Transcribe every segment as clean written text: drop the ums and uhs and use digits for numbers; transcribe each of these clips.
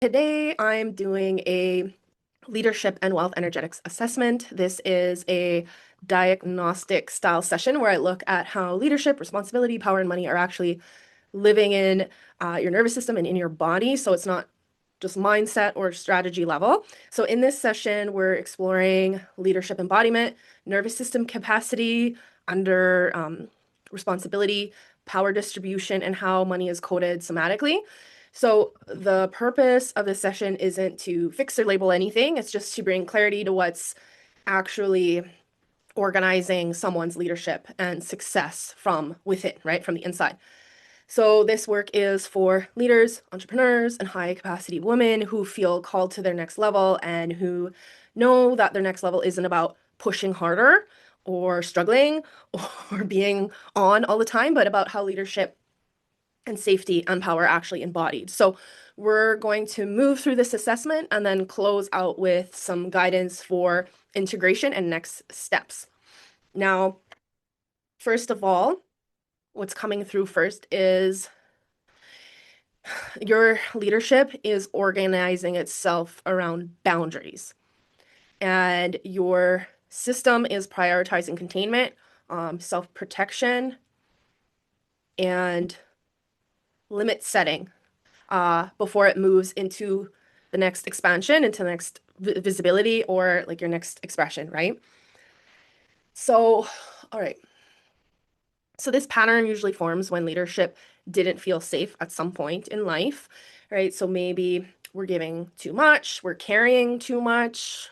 Today, I'm doing a leadership and wealth energetics assessment. This is a diagnostic style session where I look at how leadership, responsibility, power, and money are actually living in your nervous system and in your body. So it's not just mindset or strategy level. So in this session, we're exploring leadership embodiment, nervous system capacity under responsibility, power distribution, and how money is coded somatically. So the purpose of this session isn't to fix or label anything. It's just to bring clarity to what's actually organizing someone's leadership and success from within, right? From the inside. So this work is for leaders, entrepreneurs, and high capacity women who feel called to their next level and who know that their next level isn't about pushing harder or struggling or being on all the time, but about how leadership and safety and power are actually embodied. So we're going to move through this assessment and then close out with some guidance for integration and next steps. Now, first of all, what's coming through first is your leadership is organizing itself around boundaries, and your system is prioritizing containment, self-protection, and limit setting before it moves into the next expansion, into the next visibility or like your next expression, right? So, all right. So this pattern usually forms when leadership didn't feel safe at some point in life, right? So maybe we're giving too much, we're carrying too much,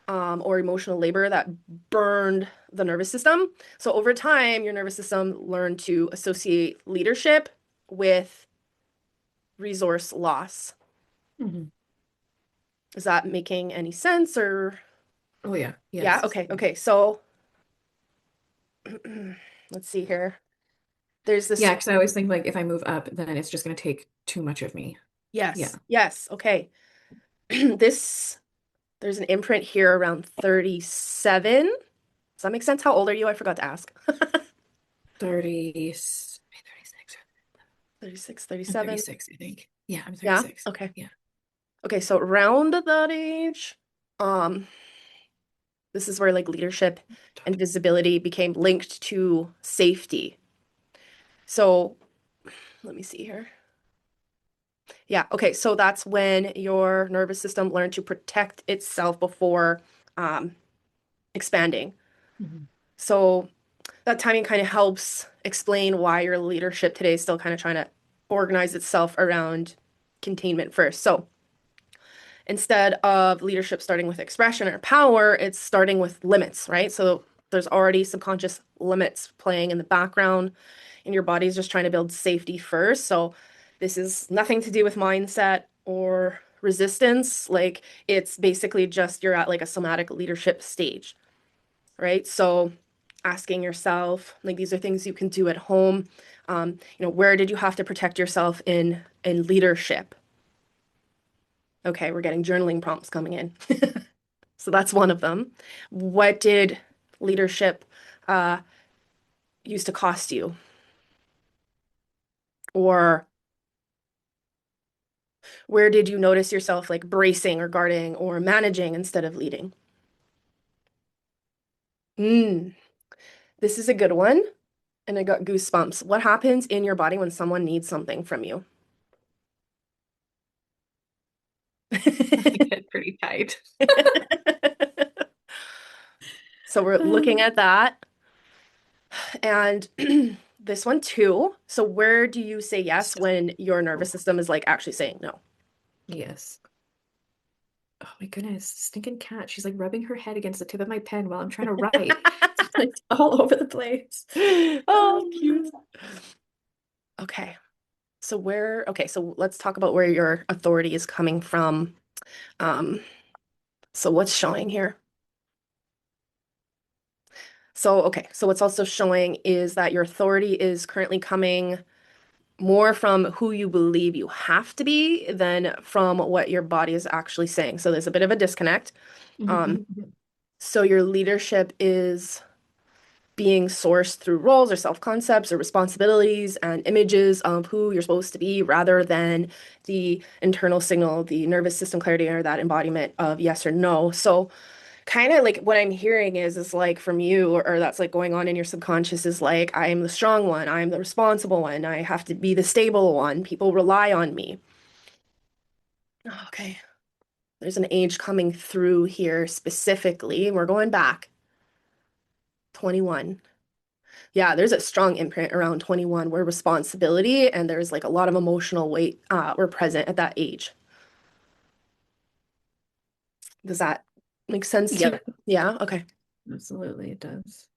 or emotional labor that burned the nervous system. So over time, your nervous system learned to associate leadership with resource loss. Mhm. Is that making any sense or? Oh yeah, Yeah, yes. okay. So let's see here. There's this, Yeah, because I always think like if I move up, then it's just gonna take too much of me. Yeah. yes, okay. This, there's an imprint here around 37. Does that make sense? How old are you? I forgot to ask. 30, 36. 36, I'm 37. 36, I think. Yeah, I'm Yeah, 36. okay. Yeah. Okay, so around that age, um, this is where like leadership and visibility became linked to safety. So let me see here. Yeah, okay, so that's when your nervous system learned to protect itself before um, expanding. Mhm. So that timing kind of helps explain why your leadership today is still kind of trying to organize itself around containment first. So instead of leadership starting with expression or power, it's starting with limits, right? So there's already subconscious limits playing in the background, and your body's just trying to build safety first. So this is nothing to do with mindset or resistance. Like it's basically just you're at like a somatic leadership stage, right? So asking yourself, like these are things you can do at home. Where did you have to protect yourself in leadership? Okay, we're getting journaling prompts coming in. So that's one of them. What did leadership uh, used to cost you? Or where did you notice yourself like bracing or guarding or managing instead of leading? Mm, this is a good one. And I got goosebumps. What happens in your body when someone needs something from you? I get pretty tight. So we're looking Um, at that. And this one too. So where do you say yes Stop. when your nervous system is like actually saying no? Yes. Oh my goodness, stinking cat. She's like rubbing her head against the tip of my pen while I'm trying to write. It's like all over the place. Oh, cute. Um, Okay. Okay, so let's talk about where your authority is coming from. So what's showing here? So what's also showing is that your authority is currently coming more from who you believe you have to be than from what your body is actually saying. So there's a bit of a disconnect. mhm, Um, mhm, mhm. so your leadership is being sourced through roles or self-concepts or responsibilities and images of who you're supposed to be rather than the internal signal, the nervous system clarity or that embodiment of yes or no. So kind of like what I'm hearing is like from you or that's like going on in your subconscious is like I am the strong one, I'm the responsible one, I have to be the stable one. People rely on me. Okay. There's an age coming through here specifically. We're going back 21. Yeah, there's a strong imprint around 21 where responsibility and there's like a lot of emotional weight were present at that age. Does that make sense to you? Yep, Yeah, okay. absolutely it does.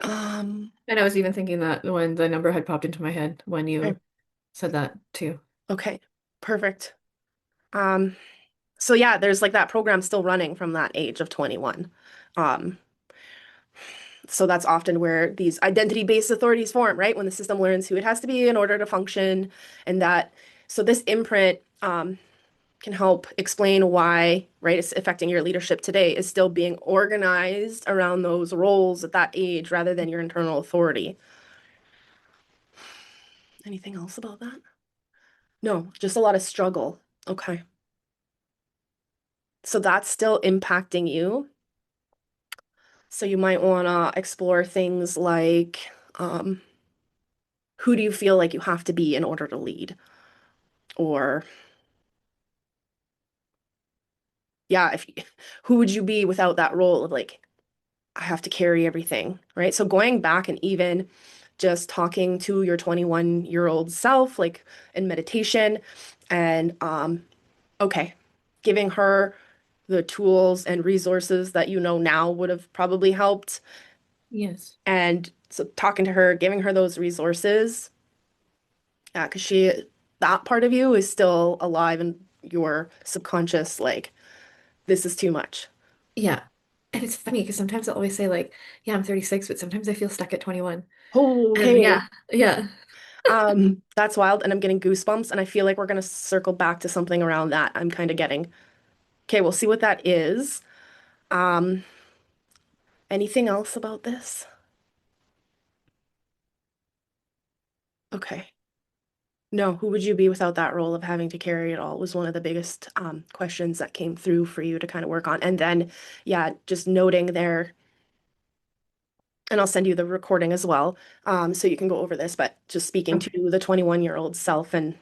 Um, And I was even thinking that when the number had popped into my head when okay, you said that too. okay, perfect. Um, so yeah, there's like that program still running from that age of 21. Um, so that's often where these identity-based authorities form, right? When the system learns who it has to be in order to function, and that so this imprint can help explain why, right, it's affecting your leadership today is still being organized around those roles at that age rather than your internal authority. Anything else about that? No, just a lot of struggle. Okay. So that's still impacting you. So you might want to explore things like who do you feel like you have to be in order to lead? Or yeah, if who would you be without that role of like I have to carry everything, right? So going back and even just talking to your 21-year-old self, like in meditation, and okay, giving her the tools and resources that you know now would have probably helped. Yes. And so talking to her, giving her those resources, because that part of you is still alive in your subconscious, like, this is too much. Yeah. And it's funny because sometimes I'll always say like, yeah, I'm 36, but sometimes I feel stuck at 21. Oh, And okay. yeah, yeah. That's wild, and I'm getting goosebumps, and I feel like we're gonna circle back to something around that. I'm kind of getting. Okay, we'll see what that is. Um, anything else about this? Okay. No, who would you be without that role of having to carry it all was one of the biggest questions that came through for you to kind of work on. And then, yeah, just noting there, and I'll send you the recording as well, so you can go over this, but just speaking Okay. to the 21-year-old self and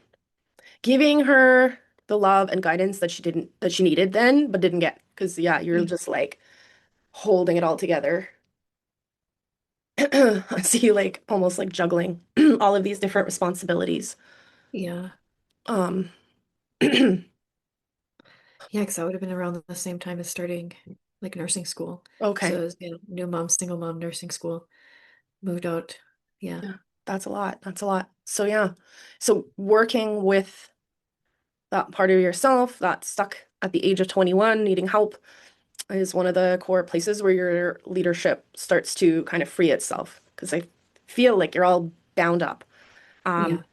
giving her the love and guidance that she needed then, but didn't get. Because, yeah, you're Yeah. just like holding it all together. I see you like almost like juggling all of these different responsibilities. Yeah. Um, Yeah, because I would have been around the same time as starting like nursing school. So okay. it was, new mom, single mom, nursing school, moved out. Yeah. Yeah, that's a lot. That's a lot. So yeah. So working with that part of yourself that's stuck at the age of 21, needing help is one of the core places where your leadership starts to kind of free itself. Because I feel like you're all bound up. Um, Yeah.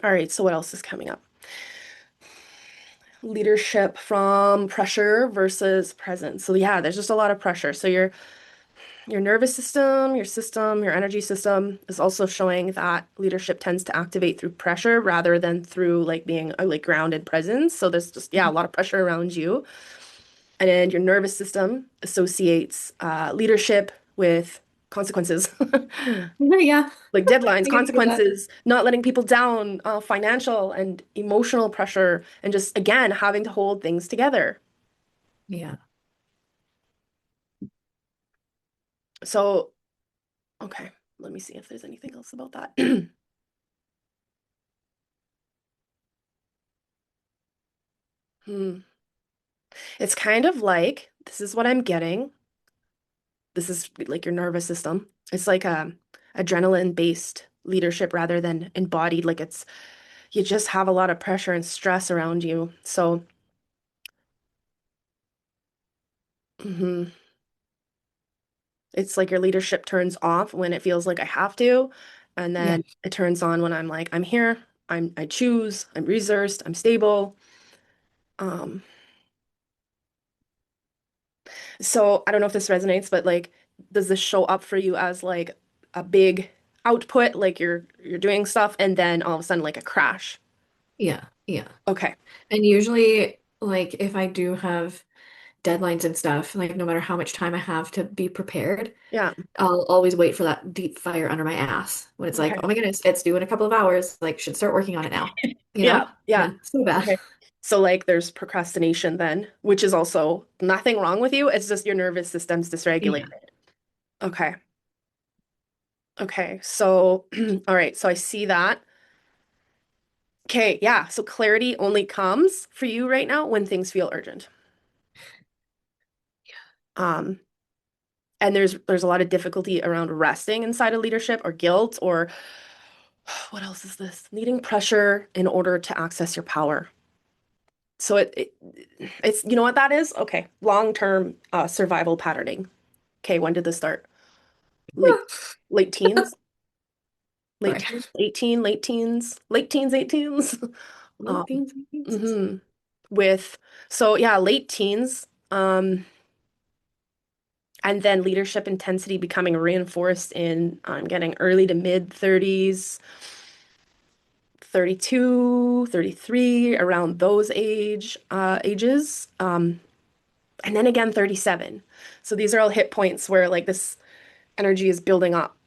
all right, so what else is coming up? Leadership from pressure versus presence. So yeah, there's just a lot of pressure. So your nervous system, your energy system is also showing that leadership tends to activate through pressure rather than through like being a like grounded presence. So there's just yeah, a Mhm. lot of pressure around you. And then your nervous system associates leadership with consequences. Yeah. Like deadlines, I can see that. consequences, not letting people down, financial and emotional pressure, and just again having to hold things together. Yeah. So, okay, let me see if there's anything else about that. Hmm. It's kind of like this is what I'm getting. This is like your nervous system. It's like adrenaline based leadership rather than embodied. Like it's you just have a lot of pressure and stress around you. So, mhm. It's like your leadership turns off when it feels like I have to, and Yeah. then it turns on when I'm like, I'm here, I choose, I'm resourced, I'm stable. Um, so I don't know if this resonates, but like does this show up for you as like a big output, like you're doing stuff and then all of a sudden like a crash? Yeah, yeah. Okay. And usually, like, if I do have deadlines and stuff, like, no matter how much time I have to be prepared, Yeah. I'll always wait for that deep fire under my ass when it's like, Okay. oh my goodness, it's due in a couple of hours. Like, should start working on it now. You Yeah. know? Yeah. Yeah, so bad. Okay. So like there's procrastination then, which is also nothing wrong with you. It's just your nervous system's dysregulated. Yeah. Okay. Okay. So all right. So I see that. Okay. Yeah. So clarity only comes for you right now when things feel urgent. Um, and there's a lot of difficulty around resting inside of leadership or guilt or what else is this? Needing pressure in order to access your power. So it's you know what that is? Okay. Long-term survival patterning. Okay, when did this start? Late late teens? Late Sorry. teens, 18, late teens, 18s. Late Um, teens, late teens. hmm With so yeah, late teens. And then leadership intensity becoming reinforced in getting early to mid 30s, 32, 33, around those ages. And then again 37. So these are all hit points where like this energy is building up.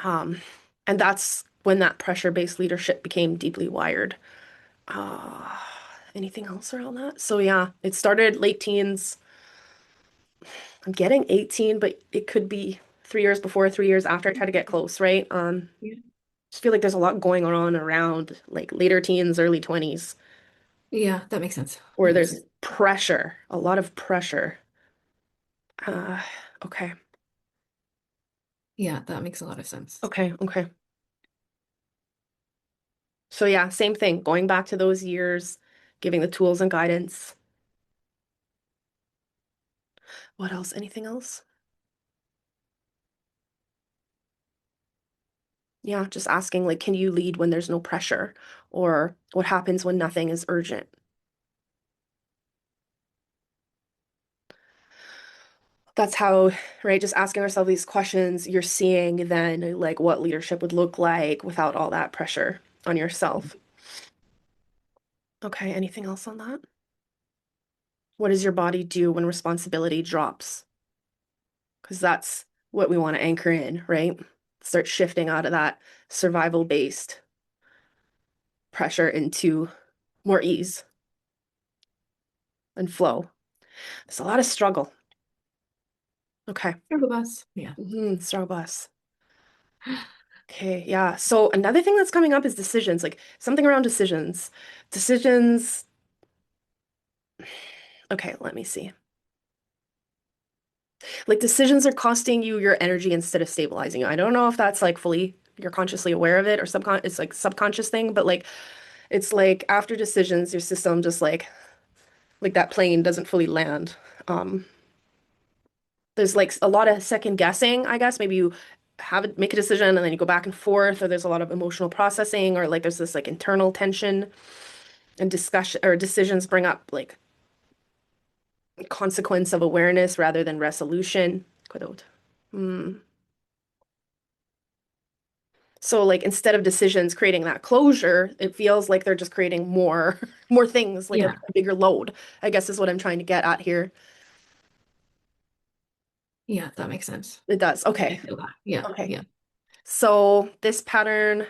Um, and that's when that pressure-based leadership became deeply wired. Uh, Anything else around that? So yeah, it started late teens. I'm getting 18, but it could be 3 years before, 3 years after I try to get close, right? Yeah. Just feel like there's a lot going on around like later teens, early 20s, Yeah, that makes sense. where That makes there's sense. pressure, a lot of pressure. Uh, okay, Yeah, that makes a lot of sense. okay. So yeah, same thing, going back to those years, giving the tools and guidance. What else? Anything else? Yeah, just asking like, can you lead when there's no pressure? Or what happens when nothing is urgent? That's how, right? Just asking ourselves these questions, you're seeing then like what leadership would look like without all that pressure on yourself. Okay, anything else on that? What does your body do when responsibility drops? Because that's what we want to anchor in, right? Start shifting out of that survival-based pressure into more ease and flow. It's a lot of struggle. Okay. Struggle bus. Yeah. Struggle bus. Okay, yeah. So another thing that's coming up is decisions, like something around decisions. Decisions. Okay, let me see. Like decisions are costing you your energy instead of stabilizing you. I don't know if that's like fully you're consciously aware of it or it's like subconscious thing, but like it's like after decisions, your system just like that plane doesn't fully land. Um, there's like a lot of second guessing, I guess. Maybe you make a decision and then you go back and forth, or there's a lot of emotional processing, or like there's this like internal tension and discussion or decisions bring up like consequence of awareness rather than resolution. Quote. Hmm. So like instead of decisions creating that closure, it feels like they're just creating more more things, like a Yeah. bigger load, I guess is what I'm trying to get at here. Yeah, that makes sense. It does. I Okay. feel that. Yeah. Okay. Yeah. So this pattern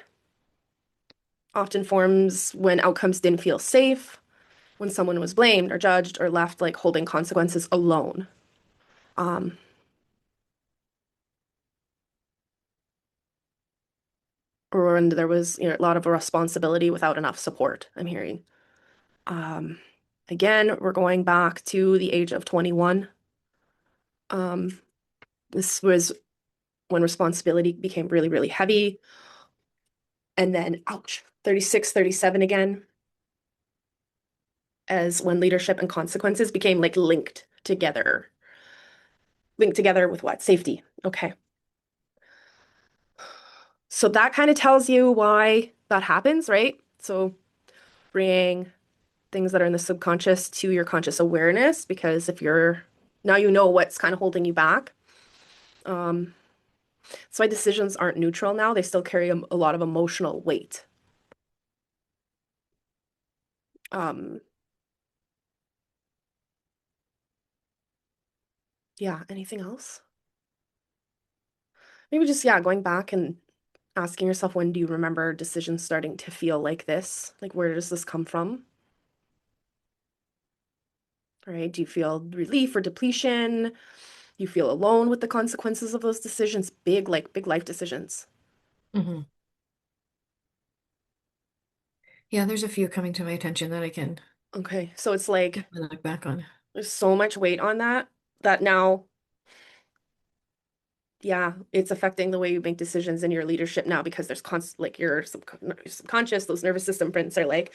often forms when outcomes didn't feel safe, when someone was blamed or judged or left like holding consequences alone. Um, or when there was, a lot of responsibility without enough support, I'm hearing. Um, Again, we're going back to the age of 21. Um, this was when responsibility became really, really heavy. And then, ouch, 36, 37 again, as when leadership and consequences became like linked together. Linked together with what? Safety. Okay. So that kind of tells you why that happens, right? So bringing things that are in the subconscious to your conscious awareness, because if you're now you know what's kind of holding you back. Um, that's why decisions aren't neutral now. They still carry a lot of emotional weight. Um, yeah, anything else? Maybe just, yeah, going back and asking yourself, when do you remember decisions starting to feel like this? Like, where does this come from? Right? Do you feel relief or depletion? You feel alone with the consequences of those decisions? Big, like big life decisions. Hmm. Yeah, there's a few coming to my attention that I can Okay. So it's like definitely look back on. there's so much weight on that now, yeah, it's affecting the way you make decisions in your leadership now because there's like your subconscious, those nervous system prints are like,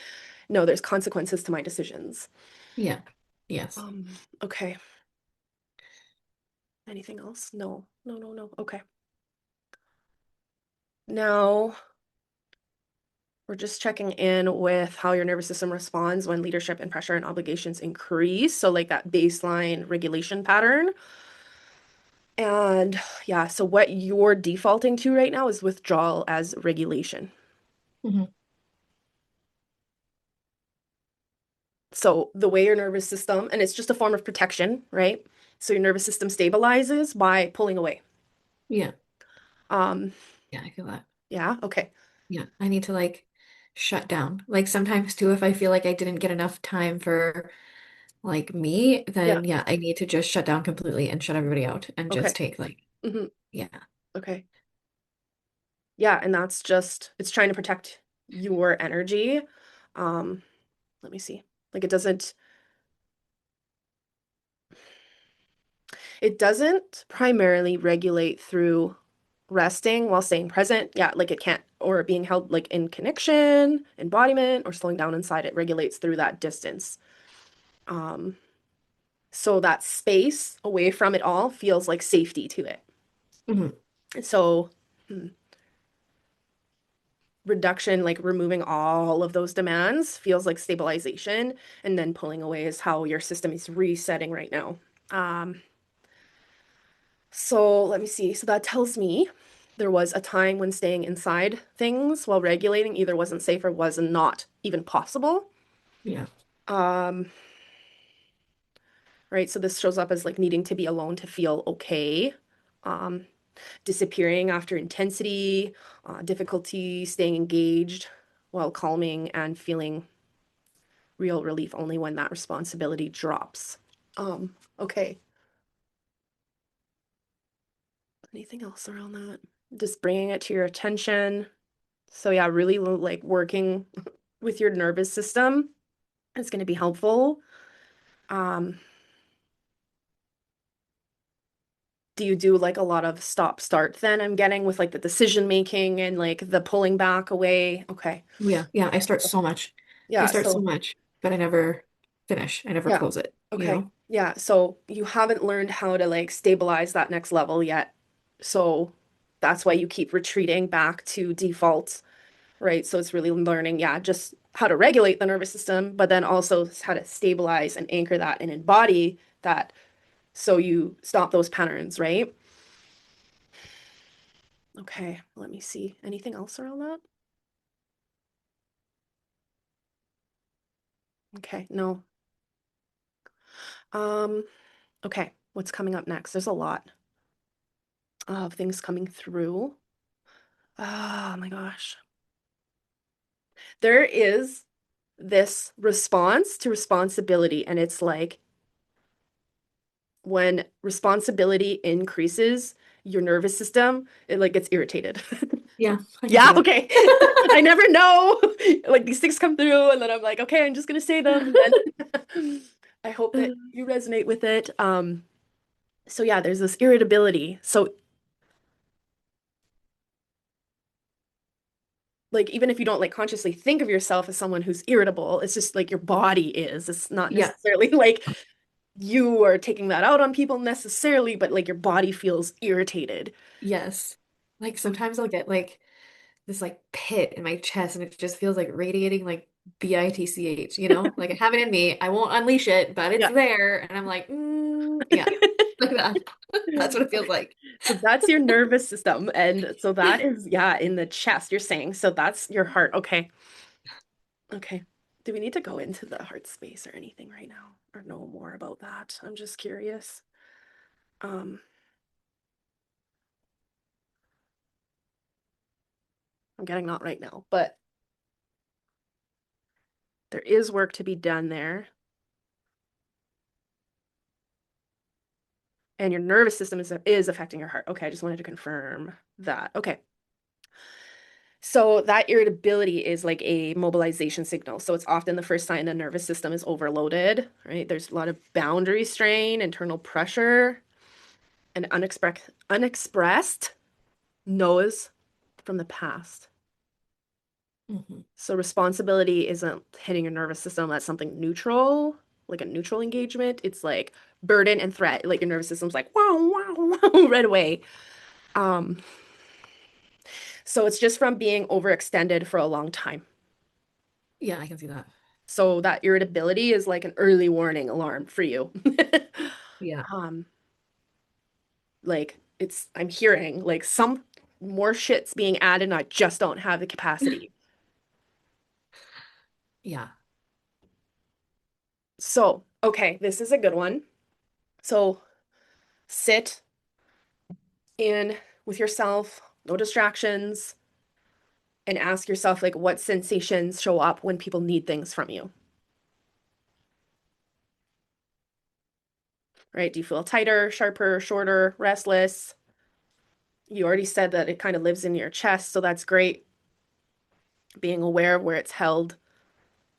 no, there's consequences to my decisions. Yeah. Yes. Um, okay. Anything else? No, no, no, no. Okay. Now we're just checking in with how your nervous system responds when leadership and pressure and obligations increase. So, like that baseline regulation pattern. And yeah, so what you're defaulting to right now is withdrawal as regulation. Hmm. So, the way your nervous system, and it's just a form of protection, right? So, your nervous system stabilizes by pulling away. Yeah. Um, Yeah, I feel that. yeah, okay. Yeah. I need to like shut down. Like sometimes too, if I feel like I didn't get enough time for like me, Yeah, then yeah, I need to just shut down completely and shut everybody out and okay. just take like, Hmm. yeah. Okay. Yeah, and that's just it's trying to protect your energy. Um, let me see. Like it doesn't primarily regulate through resting while staying present. Yeah, like it can't, or being held like in connection, embodiment, or slowing down inside. It regulates through that distance. Um, so that space away from it all feels like safety to it. Hmm. So reduction, like removing all of those demands, feels like stabilization, and then pulling away is how your system is resetting right now. Um, So let me see. So that tells me there was a time when staying inside things while regulating either wasn't safe or was not even possible. Yeah. Um, right. So this shows up as like needing to be alone to feel okay. Um, disappearing after intensity, difficulty staying engaged while calming and feeling real relief only when that responsibility drops. Okay. Anything else around that? Just bringing it to your attention. So yeah, really like working with your nervous system is going to be helpful. Um, do you do like a lot of stop start then I'm getting with like the decision making and like the pulling back away? Okay. Yeah. Yeah. I start so Okay. much. I Yeah, start so so much, but I never finish. I never yeah. close it, you Okay. know? Yeah, so you haven't learned how to like stabilize that next level yet. So that's why you keep retreating back to default, right? So it's really learning, yeah, just how to regulate the nervous system, but then also how to stabilize and anchor that and embody that so you stop those patterns, right? Okay, let me see. Anything else around that? Okay, no. Um, okay, what's coming up next? There's a lot of things coming through. Oh my gosh. There is this response to responsibility, and it's like when responsibility increases your nervous system, it like gets irritated. Yeah, I can see Yeah, that. okay. I never know. Like these things come through, and then I'm like, okay, I'm just gonna say them, and then I hope that you resonate with it. So yeah, there's this irritability. So like even if you don't like consciously think of yourself as someone who's irritable, it's just like your body is. It's not Yeah. necessarily like you are taking that out on people necessarily, but like your body feels irritated. Yes. Like sometimes I'll get like this like pit in my chest and it just feels like radiating like bitch, you know? Like I have it in me. I won't unleash it, but it's Yeah. there. And I'm like, yeah. that. That's what it feels like. So that's your nervous system. And so that is, yeah, in the chest, you're saying. So that's your heart. Okay. Okay. Do we need to go into the heart space or anything right now or know more about that? I'm just curious. Um, I'm getting not right now, but there is work to be done there. And your nervous system is affecting your heart. Okay, I just wanted to confirm that. Okay. So that irritability is like a mobilization signal. So it's often the first sign the nervous system is overloaded, right? There's a lot of boundary strain, internal pressure, and unexpressed no's from the past. Mhm. So responsibility isn't hitting your nervous system. That's something neutral, like a neutral engagement. It's like burden and threat. Like your nervous system's like, wow, wow, wow, right away. Um, so it's just from being overextended for a long time. Yeah, I can see that. So that irritability is like an early warning alarm for you. Yeah. Um, like I'm hearing like some more shit's being added and I just don't have the capacity. Yeah. So, okay, this is a good one. So sit in with yourself, no distractions, and ask yourself like what sensations show up when people need things from you, right? Do you feel tighter, sharper, shorter, restless? You already said that it kind of lives in your chest, so that's great. Being aware of where it's held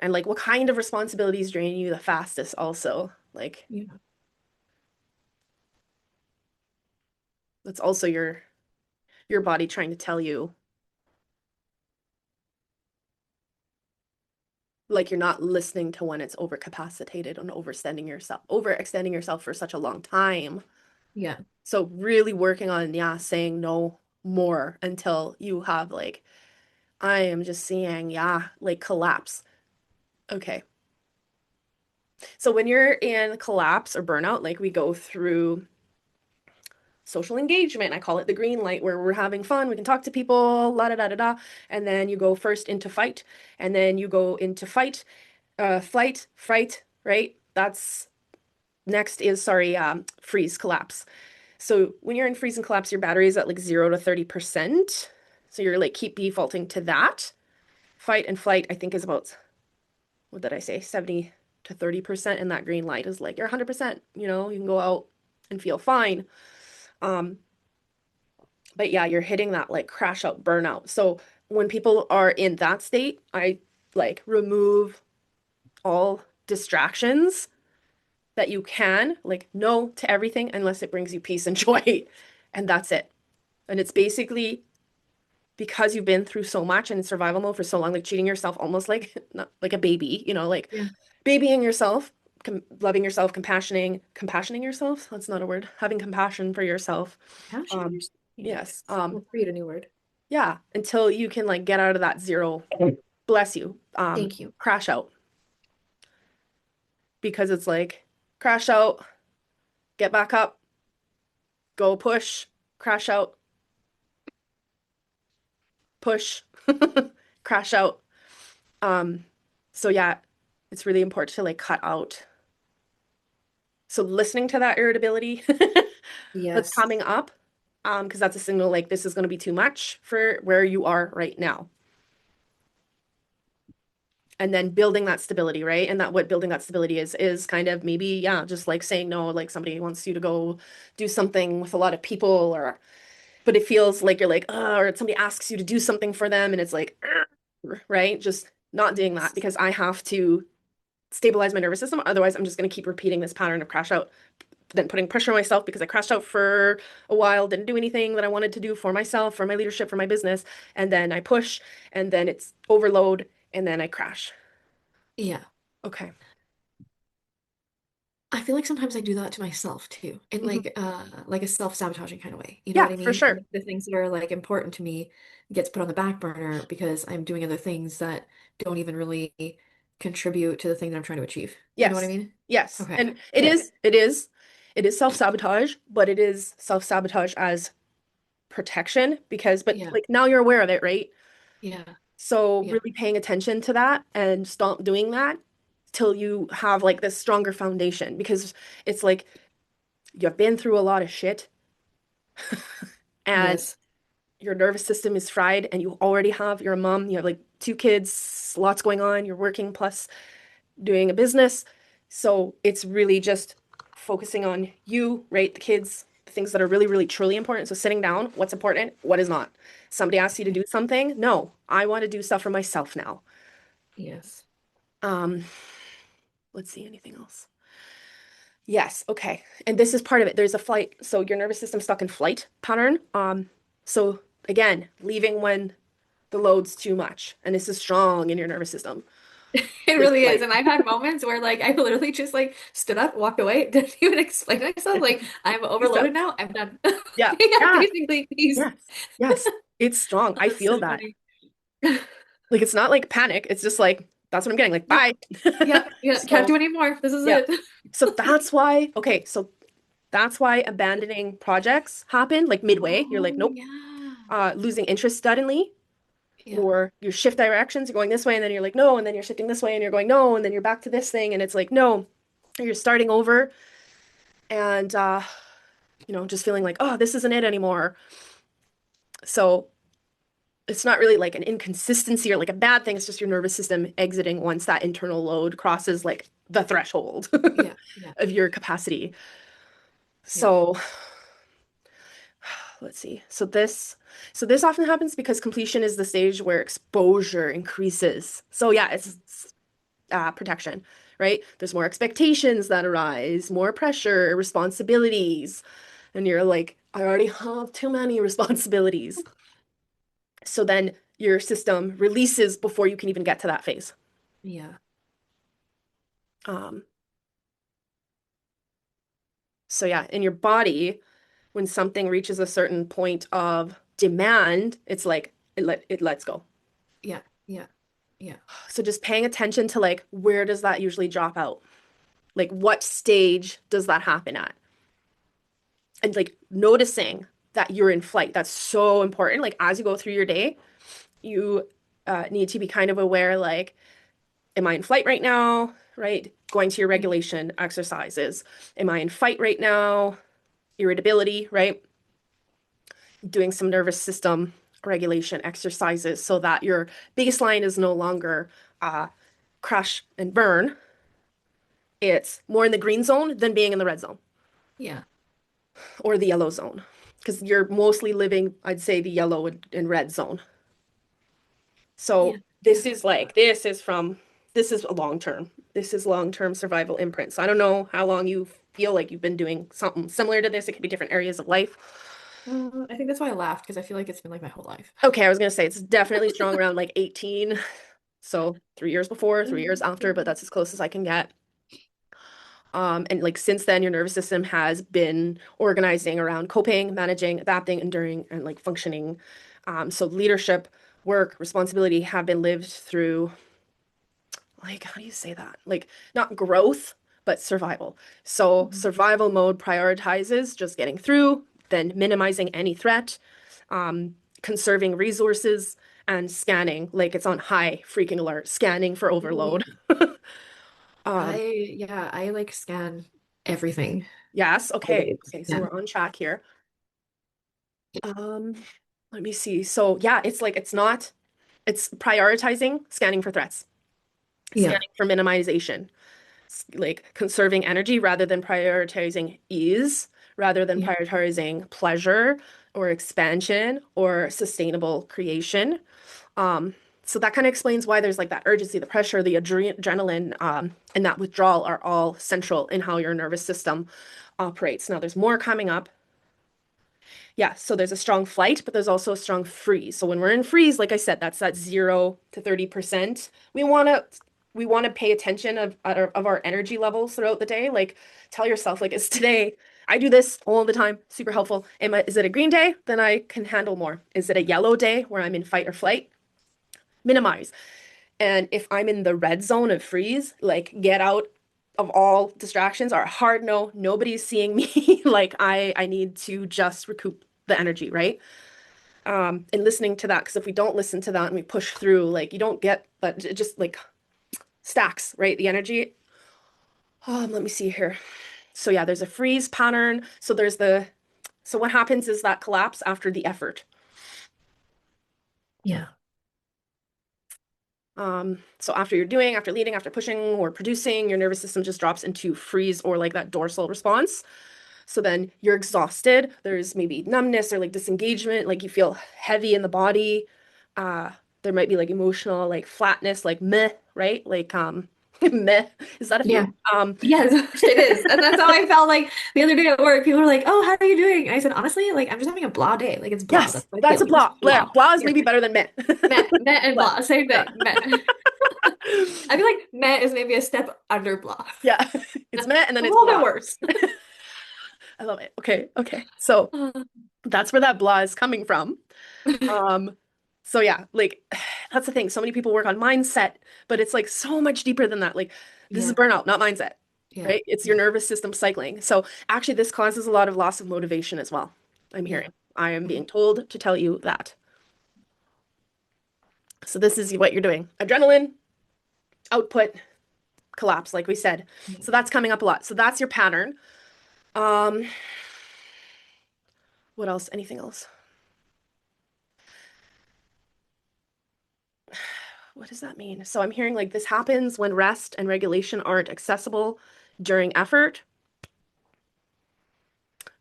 and like what kind of responsibilities drain you the fastest also. Like Yeah. that's also your body trying to tell you like you're not listening to when it's overcapacitated and overextending yourself for such a long time. Yeah. So really working on, yeah, saying no more until you have like, I am just seeing, yeah, like collapse. Okay. So when you're in collapse or burnout, like we go through social engagement, I call it the green light, where we're having fun, we can talk to people, la da da da da, and then you go first into fight, and then you go into flight, fright, right? That's next is, sorry, freeze, collapse. So when you're in freeze and collapse, your battery is at like 0 to 30%. So you're like keep defaulting to that. Fight and flight, I think, is about, what did I say, 70 to 30%. And that green light is like you're 100%, you can go out and feel fine. Um, but yeah, you're hitting that like crash out burnout. So when people are in that state, I like remove all distractions that you can, like no to everything unless it brings you peace and joy. And that's it. And it's basically because you've been through so much and in survival mode for so long, like treating yourself almost like not like a baby, like Yeah. babying yourself, loving yourself, compassioning yourself. That's not a word. Having compassion for yourself. Passion or Um, something. yes. We'll create a new word. Yeah, until you can like get out of that zero, bless you, Thank you. crash out because it's like crash out, get back up, go push, crash out, push, crash out. Um, so yeah, it's really important to like cut out. So listening to that irritability that's Yes. coming up, because that's a signal like this is going to be too much for where you are right now. And then building that stability, right? And that what building that stability is kind of maybe, yeah, just like saying no, like somebody wants you to go do something with a lot of people or but it feels like you're like, or somebody asks you to do something for them and it's like, right? Just not doing that Yes. because I have to stabilize my nervous system. Otherwise, I'm just going to keep repeating this pattern of crash out, then putting pressure on myself because I crashed out for a while, didn't do anything that I wanted to do for myself, for my leadership, for my business. And then I push, and then it's overload, and then I crash. Yeah. Okay. I feel like sometimes I do that to myself too, in Mhm. like a self-sabotaging kind of way. You know what Yeah, I for mean? And sure. like, the things that are like important to me gets put on the back burner because I'm doing other things that don't even really contribute to the thing that I'm trying to achieve. You know what I Yes. mean? Yes. Okay. And it Good. is, it is. It is self-sabotage, but it is self-sabotage as protection but Yeah. like now you're aware of it, right? Yeah. So Yeah. really paying attention to that and stop doing that till you have like this stronger foundation because it's like you've been through a lot of shit and Yes. your nervous system is fried and you already have your mom, you have like two kids, lots going on, you're working plus doing a business. So it's really just focusing on you, right? The kids, the things that are really, really, truly important. So sitting down, what's important, what is not. Somebody asks you to Yeah. do something. No, I want to do stuff for myself now. Yes. Um, let's see, anything else? Yes, okay. And this is part of it. There's a flight. So your nervous system's stuck in flight pattern. So again, leaving when the load's too much. And this is strong in your nervous system. It This really is. flight. And I've had moments where like I literally just like stood up, walked away, didn't even explain myself. Like I'm Peace overloaded out. now. I'm done. Yeah. Yeah, Yeah. basically, please. Yes. Yes. It's strong. Oh, I that's feel so that. funny. Like it's not like panic. It's just like that's what I'm getting. Like, Yep. bye. Yep. Yeah. Can't So do any more. This is yeah. it. So that's why, okay, so that's why abandoning projects happen like midway. You're like, Oh nope. yeah. Losing interest suddenly, Yeah. or you shift directions, you're going this way, and then you're like, no, and then you're shifting this way, and you're going, no, and then you're back to this thing, and it's like, no, you're starting over, and just feeling like, oh, this isn't it anymore. So it's not really like an inconsistency or like a bad thing. It's just your nervous system exiting once that internal load crosses like the threshold Yeah. Yeah. of your capacity. Yeah. So let's see. So this often happens because completion is the stage where exposure increases. So yeah, it's protection, right? There's more expectations that arise, more pressure, responsibilities, and you're like, I already have too many responsibilities. So then your system releases before you can even get to that phase. Yeah. Um, so yeah, in your body, when something reaches a certain point of demand, it's like it lets go. Yeah. Yeah. Yeah. So just paying attention to like where does that usually drop out? Like what stage does that happen at? And like noticing that you're in flight. That's so important. Like as you go through your day, you need to be kind of aware like, am I in flight right now? Right? Going to your Yeah. regulation exercises. Am I in fight right now? Irritability, right? Doing some nervous system regulation exercises so that your baseline is no longer crash and burn. It's more in the green zone than being in the red zone Yeah. or the yellow zone because you're mostly living, I'd say, the yellow and red zone. Yeah. So Yeah. this is a long term. This is long-term survival imprint. So I don't know how long you feel like you've been doing something similar to this. It could be different areas of life. I think that's why I laughed because I feel like it's been like my whole life. Okay, I was gonna say it's definitely strong around like 18. So 3 years before, 3 years after, but that's as close as I can get. And like since then, your nervous system has been organizing around coping, managing, adapting, enduring, and like functioning. So leadership, work, responsibility have been lived through, like, how do you say that? Like, not growth, but survival. So Mhm. survival mode prioritizes just getting through, then minimizing any threat, conserving resources, and scanning, like it's on high freaking alert, scanning for Oh overload. yeah. Um, I like scan everything yes, okay. always. Okay, so Yeah. we're on track here. Um, Let me see. So yeah, it's like it's prioritizing scanning for threats, Yeah. scanning for minimization, like conserving energy rather than prioritizing ease, rather than Yeah. prioritizing pleasure or expansion or sustainable creation. Um, so that kind of explains why there's like that urgency, the pressure, the adrenaline, and that withdrawal are all central in how your nervous system operates. Now, there's more coming up. Yeah, so there's a strong flight, but there's also a strong freeze. So when we're in freeze, like I said, that's that 0 to 30%. We want to pay attention of our energy levels throughout the day. Like tell yourself, like, is today, I do this all the time, super helpful. Is it a green day? Then I can handle more. Is it a yellow day where I'm in fight or flight? Minimize. And if I'm in the red zone of freeze, like get out of all distractions are a hard no. Nobody's seeing me. Like I need to just recoup the energy, right? And listening to that, because if we don't listen to that and we push through, like you don't get that, it just like stacks, right? The energy. Let me see here. So yeah, there's a freeze pattern. So what happens is that collapse after the effort. Yeah. So after leading, after pushing or producing, your nervous system just drops into freeze or like that dorsal response. So then you're exhausted. There's maybe numbness or like disengagement, like you feel heavy in the body. Uh, there might be like emotional like flatness, like meh, right? Like meh. Is that a Yeah. feeling? Yes, it is. And that's how I felt like the other day at work. People were like, "Oh, how are you doing?" And I said, "Honestly, like I'm just having a blah day. Like it's blah. Yes, That's what I that's feel. a Just blah. Blah. blah. Blah is Here. maybe better than meh. Met and Blah. blah. Same Yeah. thing. Met. I feel like met is maybe a step under blah. Yeah. It's A meh and then it's little bit blah. worse. I love it. Okay. Okay. So that's where that blah is coming from. Um, so yeah, like that's the thing. So many people work on mindset, but it's like so much deeper than that. Like this is Yeah. burnout, not mindset, Yeah. right? It's your Yeah. nervous system cycling. So actually, this causes a lot of loss of motivation as well. I'm Yeah. hearing. I am Mhm. being told to tell you that. So this is what you're doing. Adrenaline, output, collapse, like we said. Yeah. So that's coming up a lot. So that's your pattern. Um, what else? Anything else? What does that mean? So I'm hearing like this happens when rest and regulation aren't accessible during effort.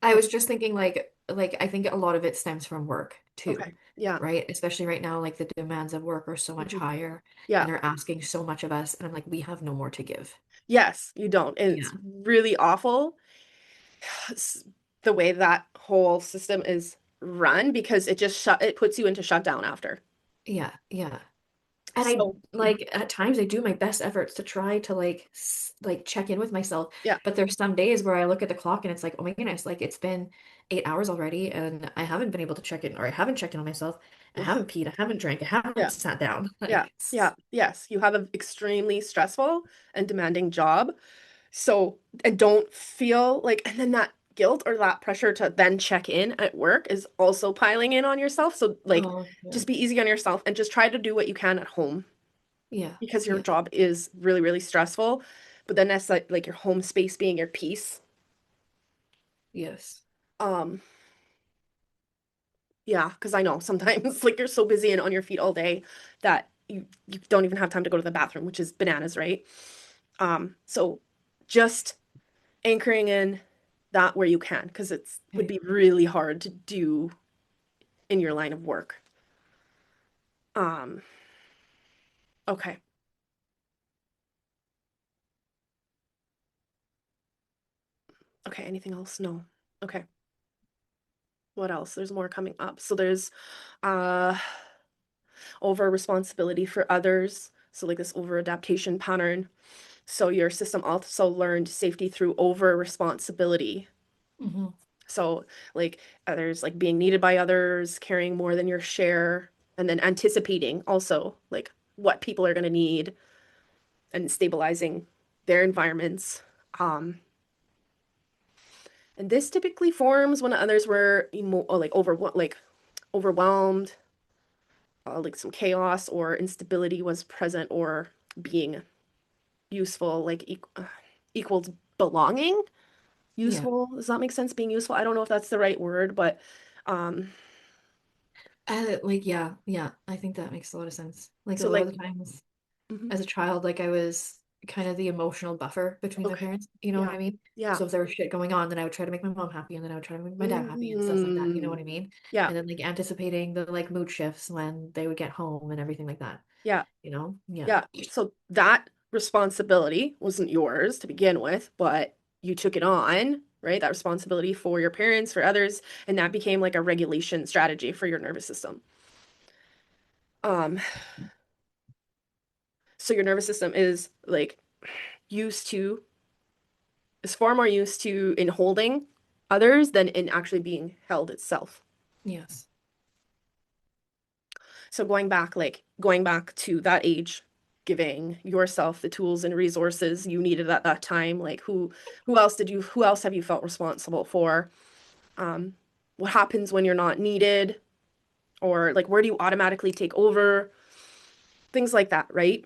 I Oh, was just thinking like I think a lot of it stems from work too, okay. Yeah. right? Especially right now, like the demands of work are so much Hmm. higher Yeah. and they're asking so much of us. And I'm like, we have no more to give. Yes, you don't. And it's Yeah. really awful the way that whole system is run because it puts you into shutdown after. Yeah. Yeah. And I So, mhm. like at times I do my best efforts to try to like like check in with myself, Yeah. but there's some days where I look at the clock and it's like, oh my goodness, like it's been 8 hours already and I haven't been able to check in or I haven't checked in on myself. I Ugh. haven't peed, I haven't drank, I haven't Yeah. sat down. Yeah. Like Yeah. Yes. You have an extremely stressful and demanding job. So, and don't feel like, and then that guilt or that pressure to then check in at work is also piling in on yourself. So, like, oh yeah. just be easy on yourself and just try to do what you can at home Yeah. because your Yeah. job is really, really stressful. But then that's like your home space being your peace. Yes. Um, yeah, because I know sometimes like you're so busy and on your feet all day that you don't even have time to go to the bathroom, which is bananas, right? So just anchoring in that where you can, because it's would Okay. be really hard to do in your line of work. Um, okay. Okay, anything else? No. Okay. What else? There's more coming up. So there's uh over responsibility for others. So like this over adaptation pattern. So your system also learned safety through over responsibility. Hmm. So like others like being needed by others, carrying more than your share, and then anticipating also like what people are going to need and stabilizing their environments. Um, and this typically forms when others were like overwhelmed, like some chaos or instability was present or being useful, like equals belonging. Yeah. Useful. Does that make sense? Being useful. I don't know if that's the right word, but um, Like yeah, yeah, I think that makes a lot of sense. Like a so lot like, of the times mhm. as a child, like I was kind of the emotional buffer between my Okay. parents. You know what Yeah. I mean? Yeah. So if there was shit going on, then I would try to make my mom happy, and then I would try to make my dad happy and stuff like that. You know what Mm. I mean? Yeah. And then like anticipating the like mood shifts when they would get home and everything like that. Yeah. You know? Yeah. Yeah. So that responsibility wasn't yours to begin with, but you took it on, right? That responsibility for your parents, for others, and that became like a regulation strategy for your nervous system. Um, so your nervous system is like used to, is far more used to in holding others than in actually being held itself. Yes. So going back to that age, giving yourself the tools and resources you needed at that time? Like who else have you felt responsible for? Um, what happens when you're not needed? Or like where do you automatically take over? Things like that, right?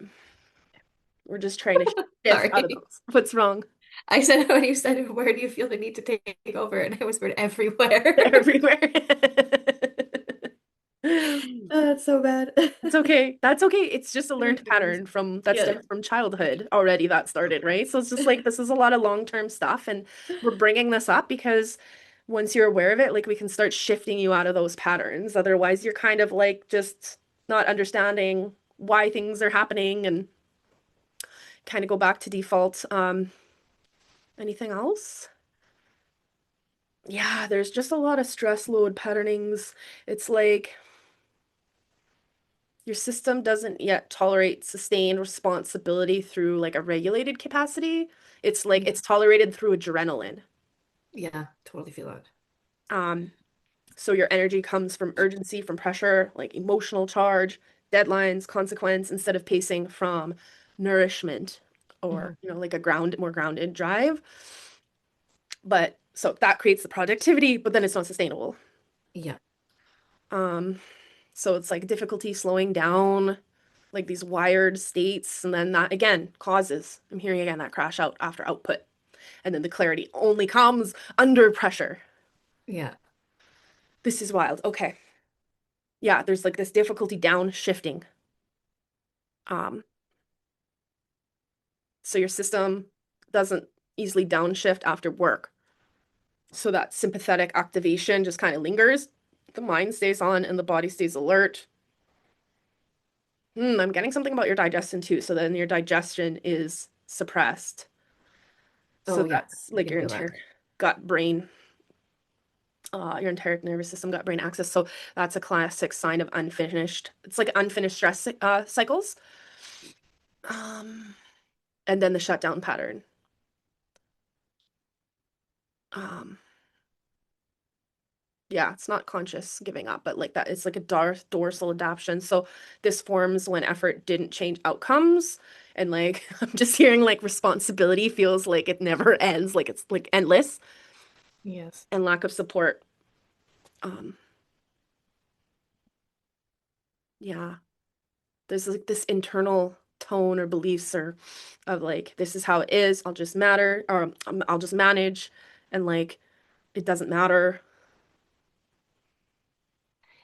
We're just trying to shift out of Sorry. those. What's wrong? I said when you said where do you feel the need to take over, and I whispered everywhere. Everywhere. Oh, that's so bad. It's okay. That's okay. It's just a Oh my learned goodness. pattern from that Yeah. stems from childhood already that started, right? So it's just like this is a lot of long-term stuff, and we're bringing this up because once you're aware of it, like we can start shifting you out of those patterns. Otherwise, you're kind of like just not understanding why things are happening and kind of go back to default. Anything else? Yeah, there's just a lot of stress load patternings. It's like your system doesn't yet tolerate sustained responsibility through like a regulated capacity. It's like Yeah. it's tolerated through adrenaline. Yeah, totally feel that. Um, so your energy comes from urgency, from pressure, like emotional charge, deadlines, consequence, instead of pacing from nourishment or, Hmm. like a more grounded drive. But so that creates the productivity, but then it's not sustainable. Yeah. Um, so it's like difficulty slowing down, like these wired states, and then that again causes, I'm hearing again that crash out after output. And then the clarity only comes under pressure. Yeah. This is wild. Okay. Yeah, there's like this difficulty downshifting. Um, so your system doesn't easily downshift after work. So that sympathetic activation just kind of lingers. The mind stays on and the body stays alert. I'm getting something about your digestion too. So then your digestion is suppressed. So Oh yeah, that's I like can your feel that. entire gut brain, your entire nervous system, gut brain axis. So that's a classic sign of it's like unfinished stress cycles. Um, and then the shutdown pattern. Um, yeah, it's not conscious giving up, but like that, it's like a dorsal adaptation. So this forms when effort didn't change outcomes. And like, I'm just hearing like responsibility feels like it never ends, like it's like endless Yes. and lack of support. Um, yeah, there's like this internal tone or beliefs or of like, this is how it is. I'll just matter or I'll just manage. And like, it doesn't matter.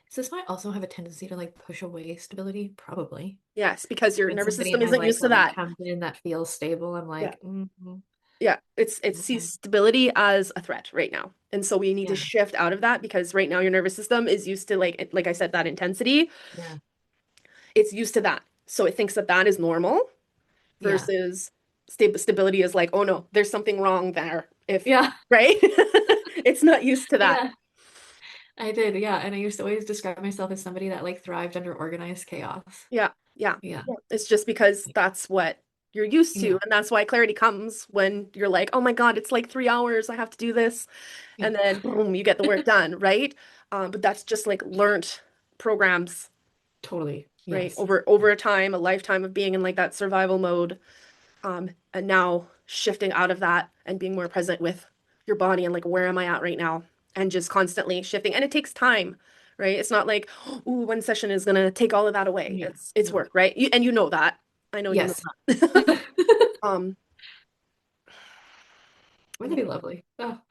So this might also have a tendency to like push away stability, probably. Yes, because your When nervous somebody in system my isn't life used to like that. comes in that feels stable, I'm Yeah. like, Yeah, it okay. sees stability as a threat right now. And so we need to Yeah, shift out of that because right now your nervous system is used to like I said, that intensity. yeah, It's used to that. So it thinks that that is normal yeah, versus stability is like, oh no, there's something wrong there. If yeah, right? It's not used to that. yeah. I did, yeah. And I used to always describe myself as somebody that like thrived under organized chaos. Yeah, yeah. Yeah, Yeah. It's just because that's what you're used to. yeah, And that's why clarity comes when you're like, oh my God, it's like 3 hours. I have to do this. yeah. And then boom, you get the work done, right? But that's just like learned programs, Totally. right? Yes. Over a time, a lifetime of being in like that survival mode. And now shifting out of that and being more present with your body and like where am I at right now? And just constantly shifting. And it takes time, right? It's not like, ooh, one session is gonna take all of that away. Yeah. It's No. work, right? And you know that. I know you know Yes. that. Um, Wouldn't that be anything, lovely? Oh,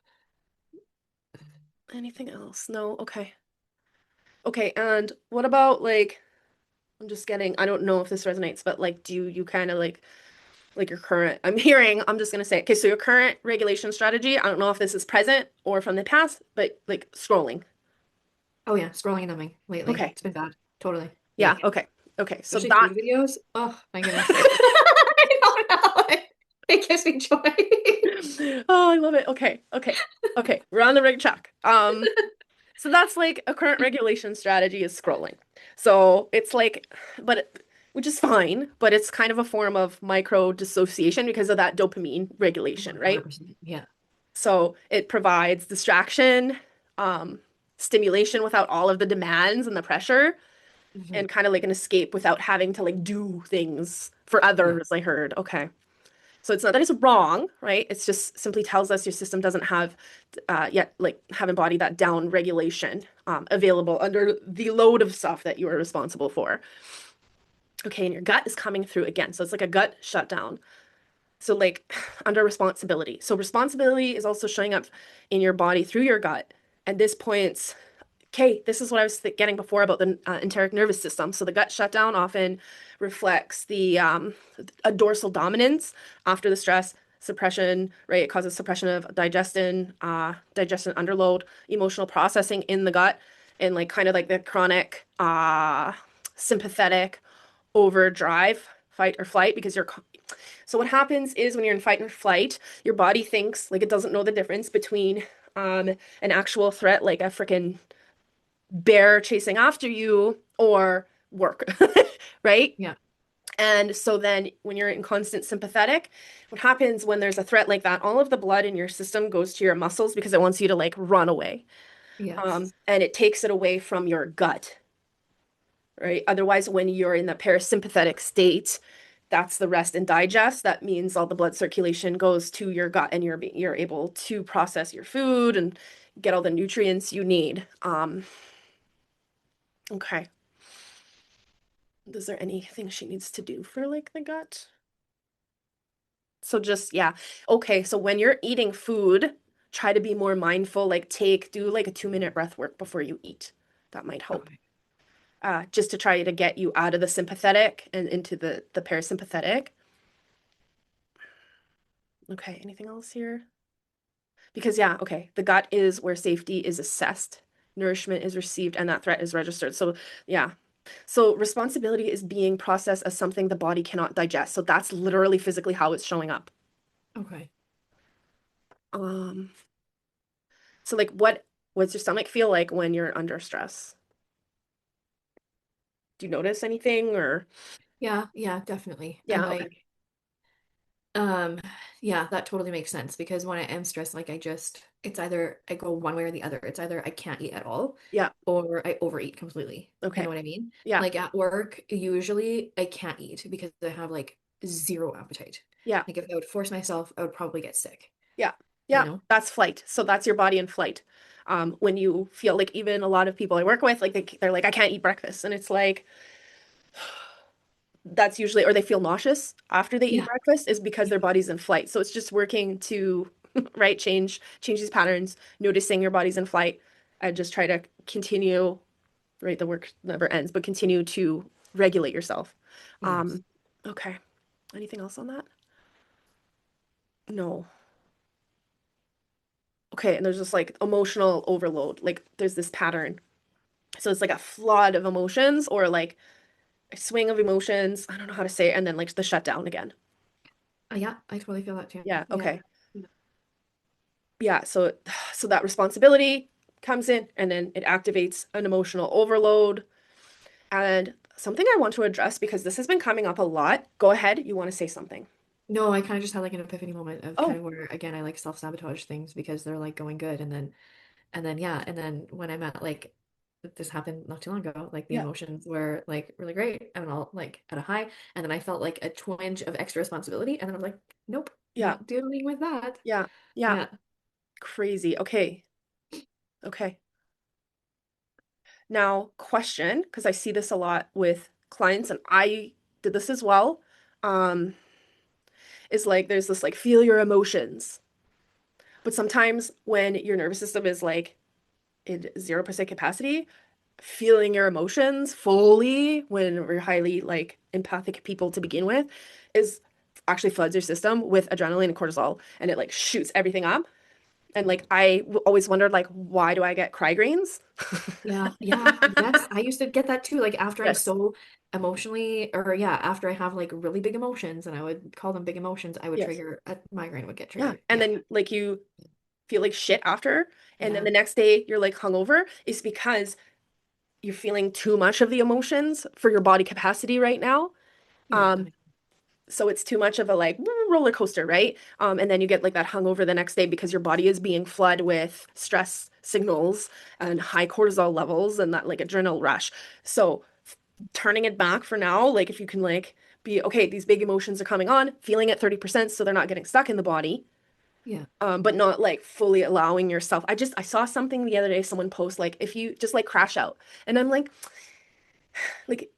anything else? No? Okay. Okay, and what about like I don't know if this resonates, but like, do you kind of like your current, I'm just gonna say, okay, so your current regulation strategy, I don't know if this is present or from the past, but like scrolling. oh yeah, scrolling and numbing lately. Okay. It's been bad. Totally. Yeah. Yeah. Okay. Okay. So Especially that, food videos. Oh my goodness. I don't know. It gives me joy. oh, I love it. Okay. Okay. Okay. We're on the right track. So that's like a current regulation strategy is scrolling. So it's like, which is fine, but it's kind of a form of micro dissociation because of that dopamine regulation, right? 100%. Yeah. So it provides distraction, um, stimulation without all of the demands and the pressure. Hmm. and kind of like an escape without having to like do things for Yeah. others, I heard. Okay. So it's not that it's wrong, right? It's just simply tells us your system doesn't have yet like have embodied that down regulation available under the load of stuff that you are responsible for. Okay, and your gut is coming through again. So it's like a gut shutdown. So like under responsibility. So responsibility is also showing up in your body through your gut. And this points, okay, this is what I was getting before about the enteric nervous system. So the gut shutdown often reflects the a dorsal dominance after the stress, suppression, right? It causes suppression of digestion underload, emotional processing in the gut, and like kind of like the chronic sympathetic overdrive, fight or flight, because you're so what happens is when you're in fight or flight, your body thinks like it doesn't know the difference between an actual threat like a freaking bear chasing after you or work, right? Yeah. And so then when you're in constant sympathetic, what happens when there's a threat like that, all of the blood in your system goes to your muscles because it wants you to like run away. Yes. And it takes it away from your gut, right? Otherwise, when you're in the parasympathetic state, that's the rest and digest. That means all the blood circulation goes to your gut and you're able to process your food and get all the nutrients you need. Okay. Is there anything she needs to do for like the gut? So just yeah. Okay, so when you're eating food, try to be more mindful, like do like a 2-minute breath work before you eat. That might help. Okay. Just to try to get you out of the sympathetic and into the parasympathetic. Okay, anything else here? Because yeah, okay, the gut is where safety is assessed, nourishment is received, and that threat is registered. So yeah. So responsibility is being processed as something the body cannot digest. So that's literally physically how it's showing up. Okay. Um, so like what's your stomach feel like when you're under stress? Do you notice anything or Yeah, yeah, definitely. And yeah, okay. um, yeah, that totally makes sense because when I am stressed, it's either I go one way or the other. It's either I can't eat at all Yeah, or I overeat completely. You know okay. what I mean? Yeah, Like at work, usually I can't eat because I have like zero appetite. yeah, Like if I would force myself, I would probably get sick, yeah, you yeah. know? That's flight. So that's your body in flight. When you feel like even a lot of people I work with, like they're like, I can't eat breakfast. And it's like, that's usually, or they feel nauseous after they eat Yeah. breakfast is because Yeah. their body's in flight. So it's just working to, right, change these patterns, noticing your body's in flight, and just try to continue, right, the work never ends, but continue to regulate yourself. Yes. Um, okay. Anything else on that? No. Okay, and there's just like emotional overload. Like there's this pattern. So it's like a flood of emotions or like a swing of emotions. I don't know how to say it. And then like the shutdown again. Yeah, I totally feel that too. Yeah, Yeah. okay. Yeah, so that responsibility comes in and then it activates an emotional overload. And something I want to address because this has been coming up a lot. Go ahead, you want to say something. No, I kind of just had like an epiphany moment of kind Oh, of where again I like self-sabotage things because they're like going good and then yeah, and then when I'm at like this happened not too long ago, like the yeah. emotions were like really great and all like at a high, and then I felt like a twinge of extra responsibility, and then I was like, nope, Yeah. not dealing with that. Yeah. Yeah. Yeah. Crazy. Okay. Okay. Now, question, because I see this a lot with clients and I did this as well. Um, is like there's this like feel your emotions. But sometimes when your nervous system is like in 0% capacity, feeling your emotions fully when we're highly like empathic people to begin with is actually floods your system with adrenaline and cortisol and it like shoots everything up. And like always wondered like why do I get cry grains? Yeah, yeah, yes. I used to get that too. Like after I'm Yes. so emotionally, or yeah, after I have like really big emotions, and I would call them big emotions, I would Yes. trigger a migraine would get Yeah. triggered. And Yeah, then like you feel like shit after, and then yeah, the next day you're like hungover is because you're feeling too much of the emotions for your body capacity right now. yeah. That Um, so it's too much of a like roller coaster, right? And then you get like that hungover the next day because your body is being flooded with stress signals and high cortisol levels and that like adrenal rush. So turning it back for now, like if you can like be okay, these big emotions are coming on, feeling at 30% so they're not getting stuck in the body. Yeah. But not like fully allowing yourself. I saw something the other day, someone post like if you just like crash out. And I'm like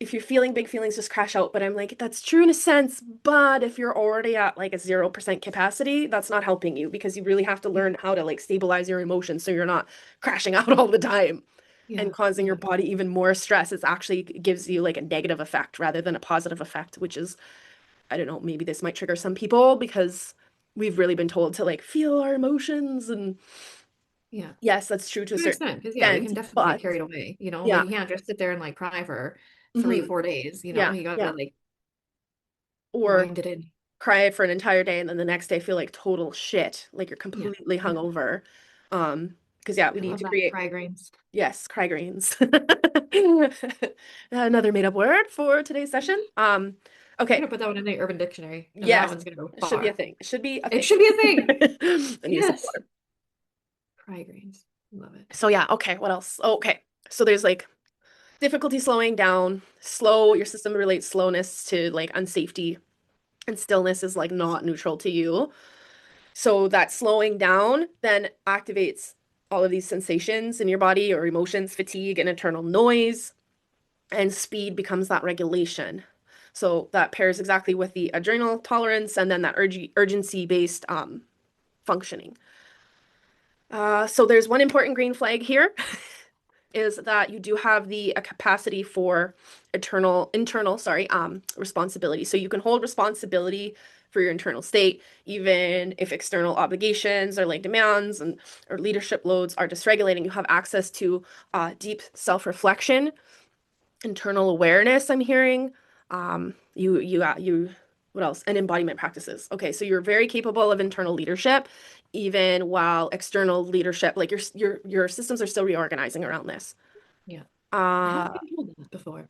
if you're feeling big feelings, just crash out. But I'm like, that's true in a sense, but if you're already at like a 0% capacity, that's not helping you because you really have to Yeah. learn how to like stabilize your emotions so you're not crashing out all the time and Yeah. causing your Yeah. body even more stress. It actually gives you like a negative effect rather than a positive effect, which is, I don't know, maybe this might trigger some people because we've really been told to like feel our emotions. And Yeah. yes, that's true to a To an certain extent, because yeah, we extent, can definitely get but carried away, like yeah, you can't just sit there and like cry for three, hmm 4 days, yeah, you gotta yeah. like Or wind it in. cry for an entire day and then the next day feel like total shit, like you're Yeah. completely Yeah. hungover. Because yeah, we I need love to that create, cry grains. yes, cry grains. Another made up word for today's session. I'm Okay, gonna put that one in the Urban Dictionary, and that yes, one's gonna go it should be a far. thing. It should be a It thing. should be a thing. I need some Yes. water. Cry grains. Love it. So yeah, okay, what else? Oh, okay. So there's like difficulty slowing down, slow, your system relates slowness to like unsafety, and stillness is like not neutral to you. So that slowing down then activates all of these sensations in your body or emotions, fatigue, and internal noise, and speed becomes that regulation. So that pairs exactly with the adrenal tolerance and then that urgency based functioning. So there's one important green flag here is that you do have the a capacity for internal, sorry, responsibility. So you can hold responsibility for your internal state, even if external obligations or like demands and or leadership loads are dysregulating. You have access to deep self-reflection, internal awareness. I'm hearing, you, what else? And embodiment practices. Okay, so you're very capable of internal leadership, even while external leadership, like your systems are still reorganizing around this. Yeah. I haven't Uh, been told that before.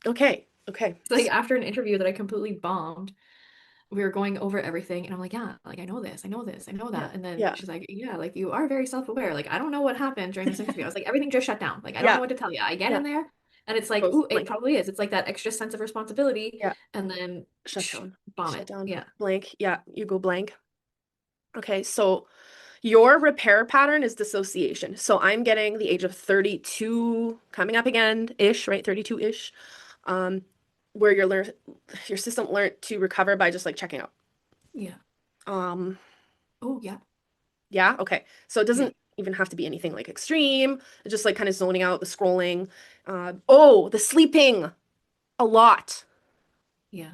okay, okay. It's like after an interview that I completely bombed, we were going over everything, and I'm like, yeah, like I know this, I know this, I know Yeah, that. And then yeah, she's like, yeah, like you are very self-aware. Like I don't know what happened during this interview. I was like, everything just shut down. Like I don't know yeah, what to tell you. I get yeah. in there, and it's like, Goes ooh, it blank. probably is. It's like that extra sense of responsibility, Yeah, and then shut down. bomb Shut it. down. Yeah. Blank. Yeah, you go blank. Okay, so your repair pattern is dissociation. So I'm getting the age of 32 coming up again ish, right? 32-ish. Um, where your system learned to recover by just like checking out. Yeah. Um, Oh, yeah. yeah, okay. So it Yeah. doesn't even have to be anything like extreme. It's just like kind of zoning out, the scrolling. Oh, the sleeping a lot Yeah.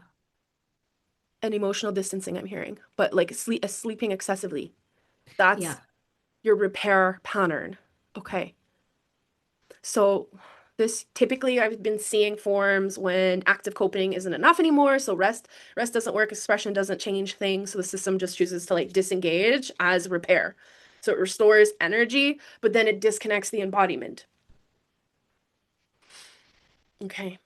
and emotional distancing I'm hearing, but like sleeping excessively. That's Yeah. your repair pattern. Okay. So this typically I've been seeing forms when active coping isn't enough anymore. So rest doesn't work, expression doesn't change things. So the system just chooses to like disengage as repair. So it restores energy, but then it disconnects the embodiment. Okay.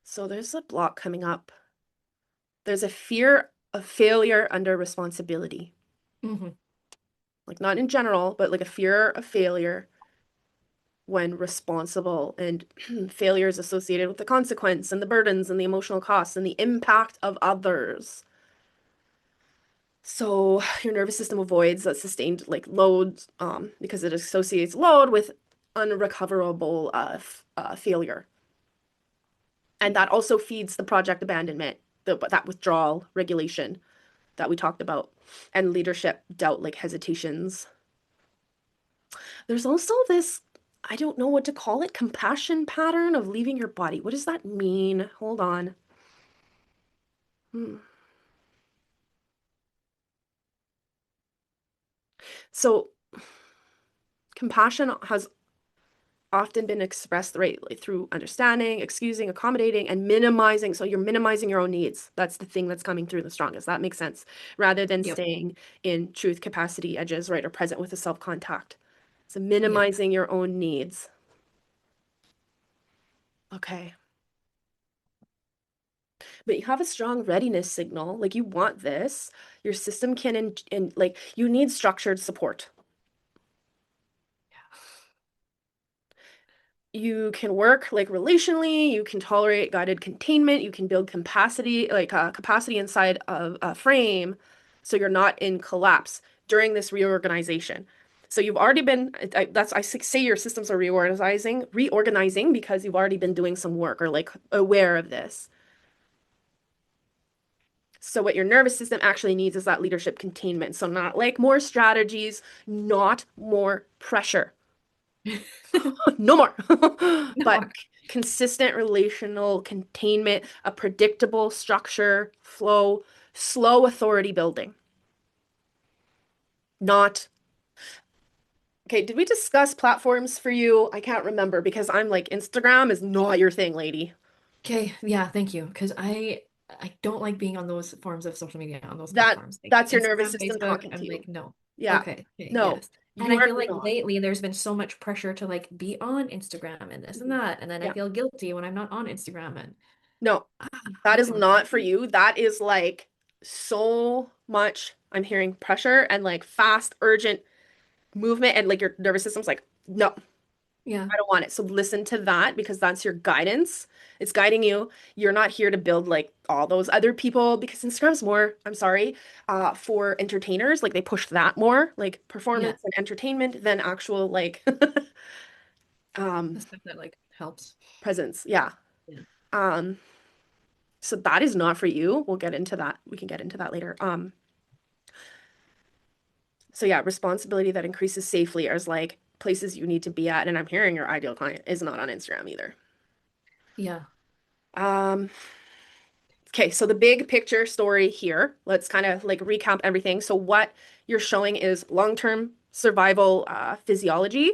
So there's a block coming up. There's a fear of failure under responsibility. Hmm. Like not in general, but like a fear of failure when responsible, and failure is associated with the consequence and the burdens and the emotional costs and the impact of others. So your nervous system avoids that sustained like load because it associates load with unrecoverable failure. And that also feeds the project abandonment, that withdrawal regulation that we talked about, and leadership doubt like hesitations. There's also this, I don't know what to call it, compassion pattern of leaving your body. What does that mean? Hold on. Hmm. So, compassion has often been expressed right like, through understanding, excusing, accommodating, and minimizing. So, you're minimizing your own needs. That's the thing that's coming through the strongest. That makes sense. Rather than Yep. staying in truth, capacity, edges, right, or present with a self contact. So, Yeah. minimizing your own needs. Okay. But you have a strong readiness signal, like you want this. Your system can and like you need structured support. You can work like relationally, you can tolerate guided containment, you can build capacity, like capacity inside of a frame, so you're not in collapse during this reorganization. So you've already been, I say your systems are reorganizing because you've already been doing some work or like aware of this. So what your nervous system actually needs is that leadership containment. So not like more strategies, not more pressure. No more. But No. consistent relational containment, a predictable structure, flow, slow authority building. Not, okay, did we discuss platforms for you? I can't remember because I'm like, Instagram is not your thing, lady. Okay, yeah, thank you. Because I don't like being on those forms of social media, on those That platforms. Like that's your nervous Instagram, system Facebook, talking to I'm you. like, no. Yeah. Okay, No, yes. And you I are feel like not. lately there's been so much pressure to like be on Instagram and this and that. And then I Yeah. feel guilty when I'm not on Instagram and No, ah, that that's is so much. not for you. That is like so much. I'm hearing pressure and like fast, urgent movement, and like your nervous system's like, no, Yeah, I don't want it. So listen to that because that's your guidance. It's guiding you. You're not here to build like all those other people because Instagram's more, I'm sorry, for entertainers. Like they push that more, like yeah. performance and entertainment than actual like The um stuff that like helps. presence. Yeah. Yeah. Um, so that is not for you. We'll get into that. We can get into that later. So yeah, responsibility that increases safely is like places you need to be at. And I'm hearing your ideal client is not on Instagram either. Yeah. Um, okay, so the big picture story here, let's kind of like recap everything. So what you're showing is long-term survival physiology.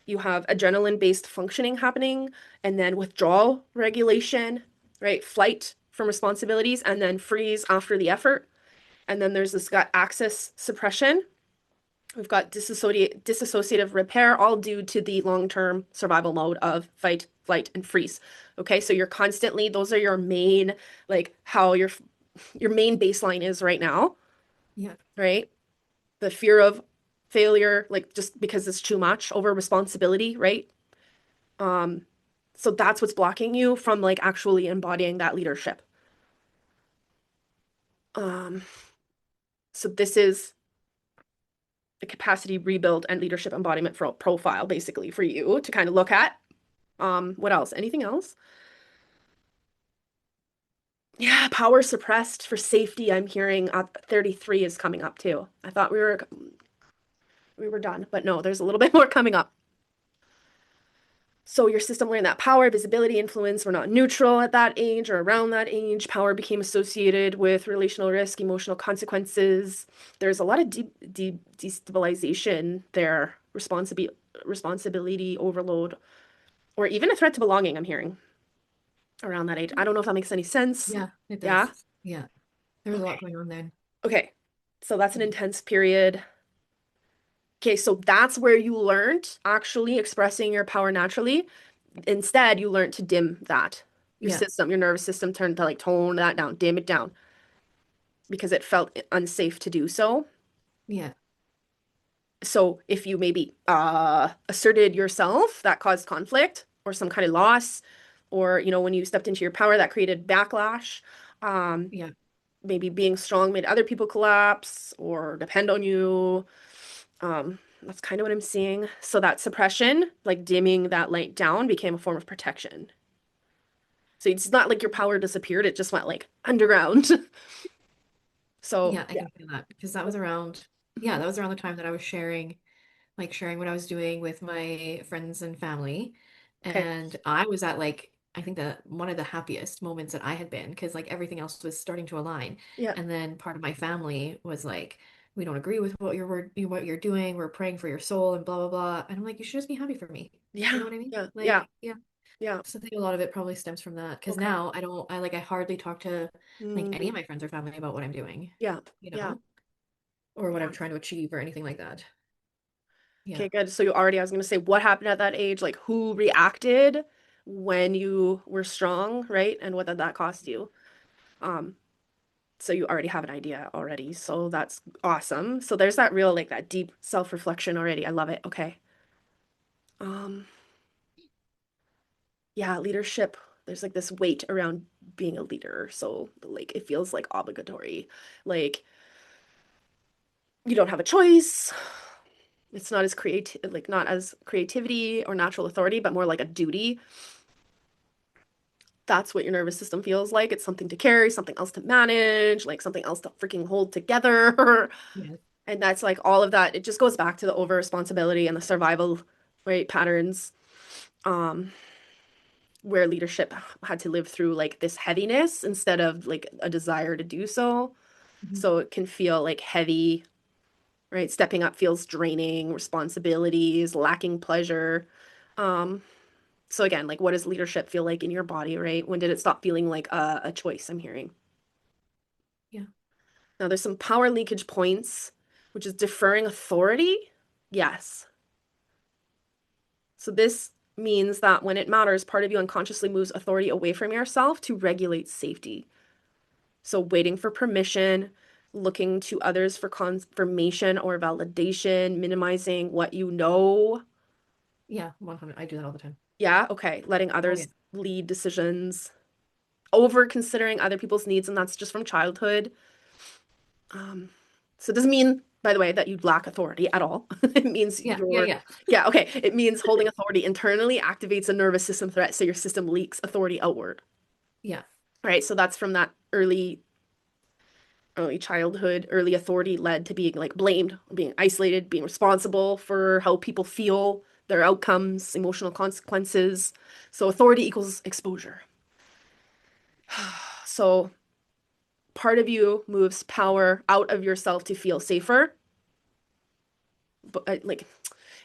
You have adrenaline-based functioning happening, and then withdrawal regulation, right? Flight from responsibilities, and then freeze after the effort. And then there's this gut axis suppression. We've got dissociative repair, all due to the long-term survival mode of fight, flight, and freeze. Okay, so you're constantly, those are your main, like how your main baseline is right now, Yeah. right? The fear of failure, like just because it's too much over responsibility, right? Um, so that's what's blocking you from like actually embodying that leadership. Um, so this is the capacity rebuild and leadership embodiment profile basically for you to kind of look at. What else? Anything else? Yeah, power suppressed for safety. I'm hearing 33 is coming up too. I thought we were done, but no, there's a little bit more coming up. So your system learned that power, visibility, influence were not neutral at that age or around that age. Power became associated with relational risk, emotional consequences. There's a lot of destabilization there, responsibility overload, or even a threat to belonging, I'm hearing around that age. I don't know if that makes any sense. Yeah, it Yeah. does. Yeah. There's a lot Okay. going on there. Okay. So that's an intense period. Okay, so that's where you learned actually expressing your power naturally. Instead, you learned to dim that. Your Yeah. system, your nervous system turned to like tone that down, dim it down because it felt unsafe to do so. Yeah. So if you maybe asserted yourself, that caused conflict or some kind of loss, or when you stepped into your power, that created backlash. Um, Yeah. Maybe being strong made other people collapse or depend on you. That's kind of what I'm seeing. So that suppression, like dimming that light down, became a form of protection. So it's not like your power disappeared, it just went like underground. So Yeah, I yeah. can feel that because that was around, yeah, Mhm. that was around the time that I was sharing what I was doing with my friends and family. Okay. And I was at like, I think that one of the happiest moments that I had been because like everything else was starting to align. Yeah. And then part of my family was like, we don't agree with what you're doing. We're praying for your soul and blah, blah, blah. And I'm like, you should just be happy for me. You know Yeah. what I mean? Yeah. Yeah. Like, yeah. Yeah. So I think a lot of it probably stems from that because Okay. now I hardly talk to like any Mm, of my friends or family about what I'm doing, yeah. you Yeah. know, or what I'm Yeah. trying to achieve or anything like that. Yeah. Okay, good. So you already, I was gonna say, what happened at that age? Like who reacted when you were strong, right? And what did that cost you? Um, so you already have an idea already. So that's awesome. So there's that real, like that deep self-reflection already. I love it. Okay. Um, yeah, leadership, there's like this weight around being a leader. So like it feels like obligatory. Like you don't have a choice. It's not as creative, like not as creativity or natural authority, but more like a duty. That's what your nervous system feels like. It's something to carry, something else to manage, like something else to freaking hold together. Yes. And that's like all of that. It just goes back to the over responsibility and the survival, right, patterns, um, where leadership had to live through like this heaviness instead of like a desire to do so. Mhm. So it can feel like heavy, right? Stepping up feels draining, responsibilities, lacking pleasure. Um, so again, like what does leadership feel like in your body, right? When did it stop feeling like a choice, I'm hearing? Yeah. Now there's some power leakage points, which is deferring authority. Yes. So this means that when it matters, part of you unconsciously moves authority away from yourself to regulate safety. So waiting for permission, looking to others for confirmation or validation, minimizing what you know. Yeah. 100. I do that all the time. Yeah, okay. Letting Oh yeah. others lead decisions, over considering other people's needs, and that's just from childhood. Um, so it doesn't mean, by the way, that you lack authority at all. It means Yeah. Yeah. you're, Yeah. yeah, okay. It means holding authority internally activates a nervous system threat, so your system leaks authority outward. Yeah. Right? So that's from that early childhood, early authority led to being like blamed, being isolated, being responsible for how people feel, their outcomes, emotional consequences. So authority equals exposure. So part of you moves power out of yourself to feel safer, but like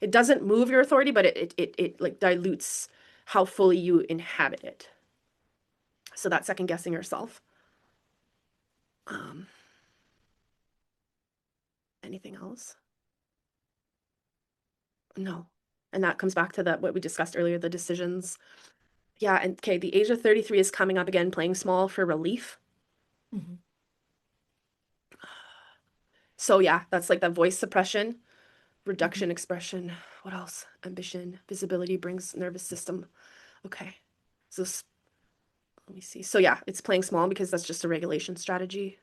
it doesn't move your authority, but it like dilutes how fully you inhabit it. So that's second guessing yourself. Um, anything else? No. And that comes back to that what we discussed earlier, the decisions. Yeah, and okay, the age of 33 is coming up again, playing small for relief. Hmm. So yeah, that's like that voice suppression, Hmm. reduction expression. What else? Ambition, visibility brings nervous system. Okay. So let me see. So yeah, it's playing small because that's just a regulation strategy.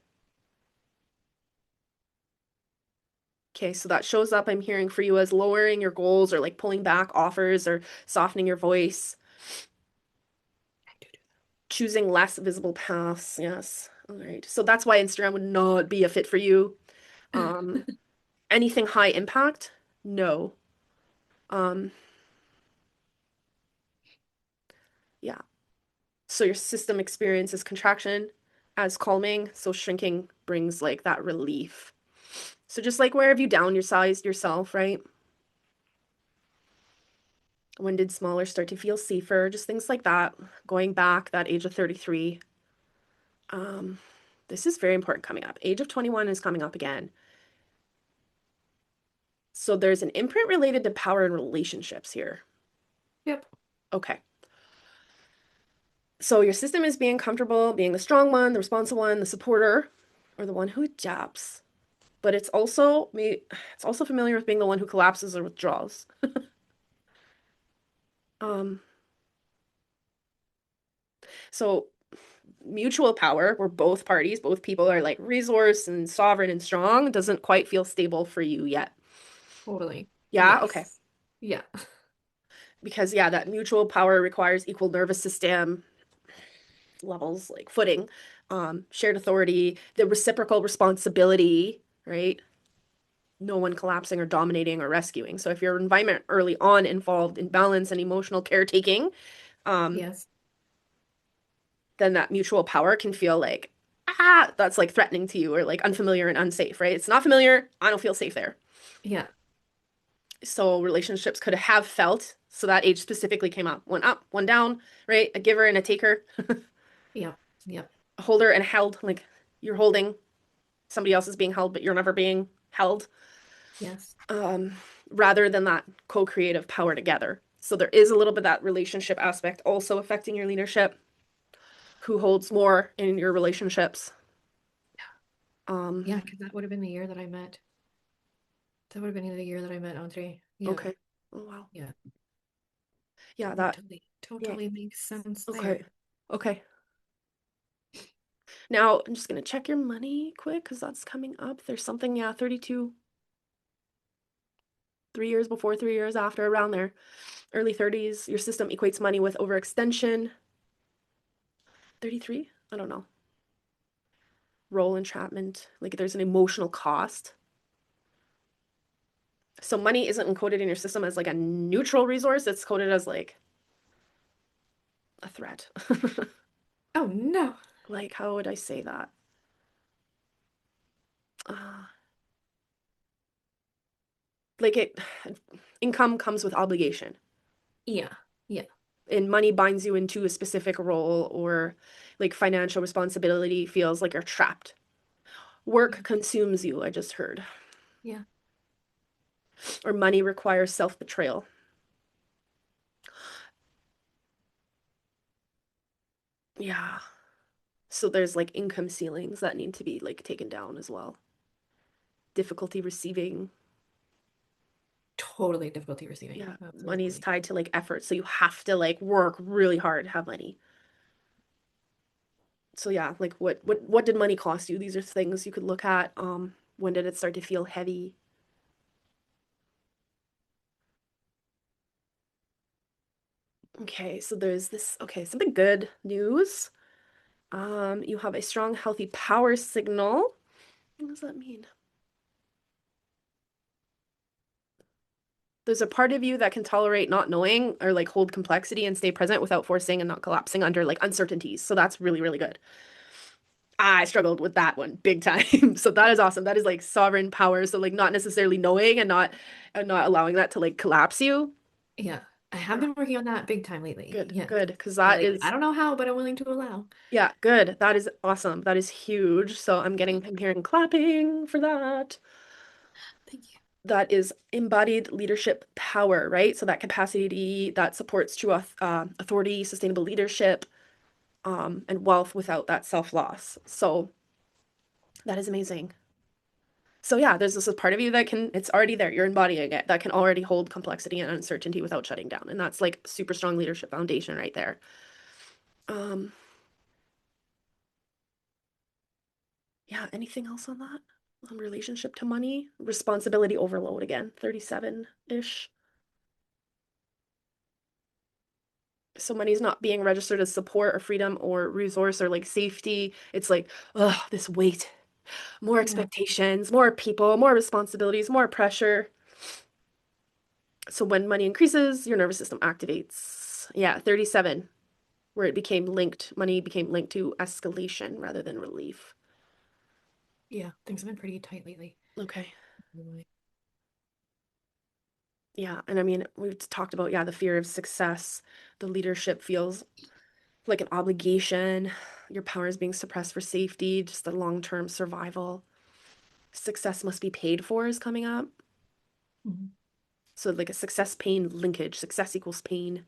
Okay, so that shows up, I'm hearing for you as lowering your goals or like pulling back offers or softening your voice, I do choosing less visible paths. Yes. All right. So that's why Instagram would not be a fit for you. Um, that. anything high impact? No. Um, yeah. So your system experiences contraction as calming, so shrinking brings like that relief. So just like where have you down your sized yourself, right? When did smaller start to feel safer? Just things like that. Going back that age of 33. Um, this is very important coming up. Age of 21 is coming up again. So there's an imprint related to power and relationships here. Yep. Okay. So your system is being comfortable, being the strong one, the responsible one, the supporter, or the one who adapts. But it's also familiar with being the one who collapses or withdraws. Um, so mutual power, where both parties, both people are like resource and sovereign and strong, doesn't quite feel stable for you yet. Totally. Yeah, okay. Yes. Yeah. Because yeah, that mutual power requires equal nervous system levels, like footing, shared authority, the reciprocal responsibility, right? No one collapsing or dominating or rescuing. So if your environment early on involved in balance and emotional caretaking, um, Yes. then that mutual power can feel like, ah, that's like threatening to you or like unfamiliar and unsafe, right? It's not familiar. I don't feel safe there. Yeah. So relationships could have felt, so that age specifically came up, one down, right? A giver and a taker, Yep. Yep. a holder and held, like you're holding, somebody else is being held, but you're never being held, Yes. um, rather than that co-creative power together. So there is a little bit of that relationship aspect also affecting your leadership. Who holds more in your relationships? Um, Yeah, because that would have been the year that I met. That would have been the year that I met Andre. Yeah. okay. Oh wow. Yeah. Yeah, Yeah, that totally. Yeah. totally makes sense Okay. there. Okay. Now I'm just gonna check your money quick because that's coming up. There's something, yeah, 32, 3 years before, 3 years after, around there. Early 30s. Your system equates money with overextension. 33? I don't know. Role entrapment. Like there's an emotional cost. So money isn't encoded in your system as like a neutral resource. It's coded as like a threat. Oh no. Like, how would I say that? Uh, like it, income comes with obligation, Yeah. Yeah. and money binds you into a specific role, or like financial responsibility feels like you're trapped. Work Yeah. consumes you, I just heard. Yeah. Or money requires self-betrayal. Yeah. So there's like income ceilings that need to be like taken down as well. Difficulty receiving. Totally difficulty receiving. Yeah, money's Absolutely. tied to like effort, so you have to like work really hard to have money. So yeah, like what did money cost you? These are things you could look at. When did it start to feel heavy? Okay, so there's this, okay, something good news. You have a strong, healthy power signal. What does that mean? There's a part of you that can tolerate not knowing or like hold complexity and stay present without forcing and not collapsing under like uncertainties. So that's really, really good. I struggled with that one big time. So that is awesome. That is like sovereign power. So like not necessarily knowing and not allowing that to like collapse you. Yeah. I have been working on that big time lately. Good, Yeah. good. Because I'm that like, I is, don't know how, but I'm willing to allow. yeah, good. That is awesome. That is huge. So I'm hearing clapping for that. Thank you. That is embodied leadership power, right? So that capacity that supports true authority, sustainable leadership, and wealth without that self-loss. So that is amazing. So yeah, there's this part of you that can, it's already there. You're embodying it. That can already hold complexity and uncertainty without shutting down. And that's like super strong leadership foundation right there. Um, yeah, anything else on that? On relationship to money? Responsibility overload again, 37-ish. So money's not being registered as support or freedom or resource or like safety. It's like, oh, this weight, more Yeah. expectations, more people, more responsibilities, more pressure. So when money increases, your nervous system activates. Yeah, 37, where it became linked, money became linked to escalation rather than relief. Yeah. Things have been pretty tight lately. Okay. Really. Yeah. And I mean, we've talked about, yeah, the fear of success. The leadership feels like an obligation. Your power is being suppressed for safety, just the long-term survival. Success must be paid for is coming up. Mhm. So like a success pain linkage, success equals pain,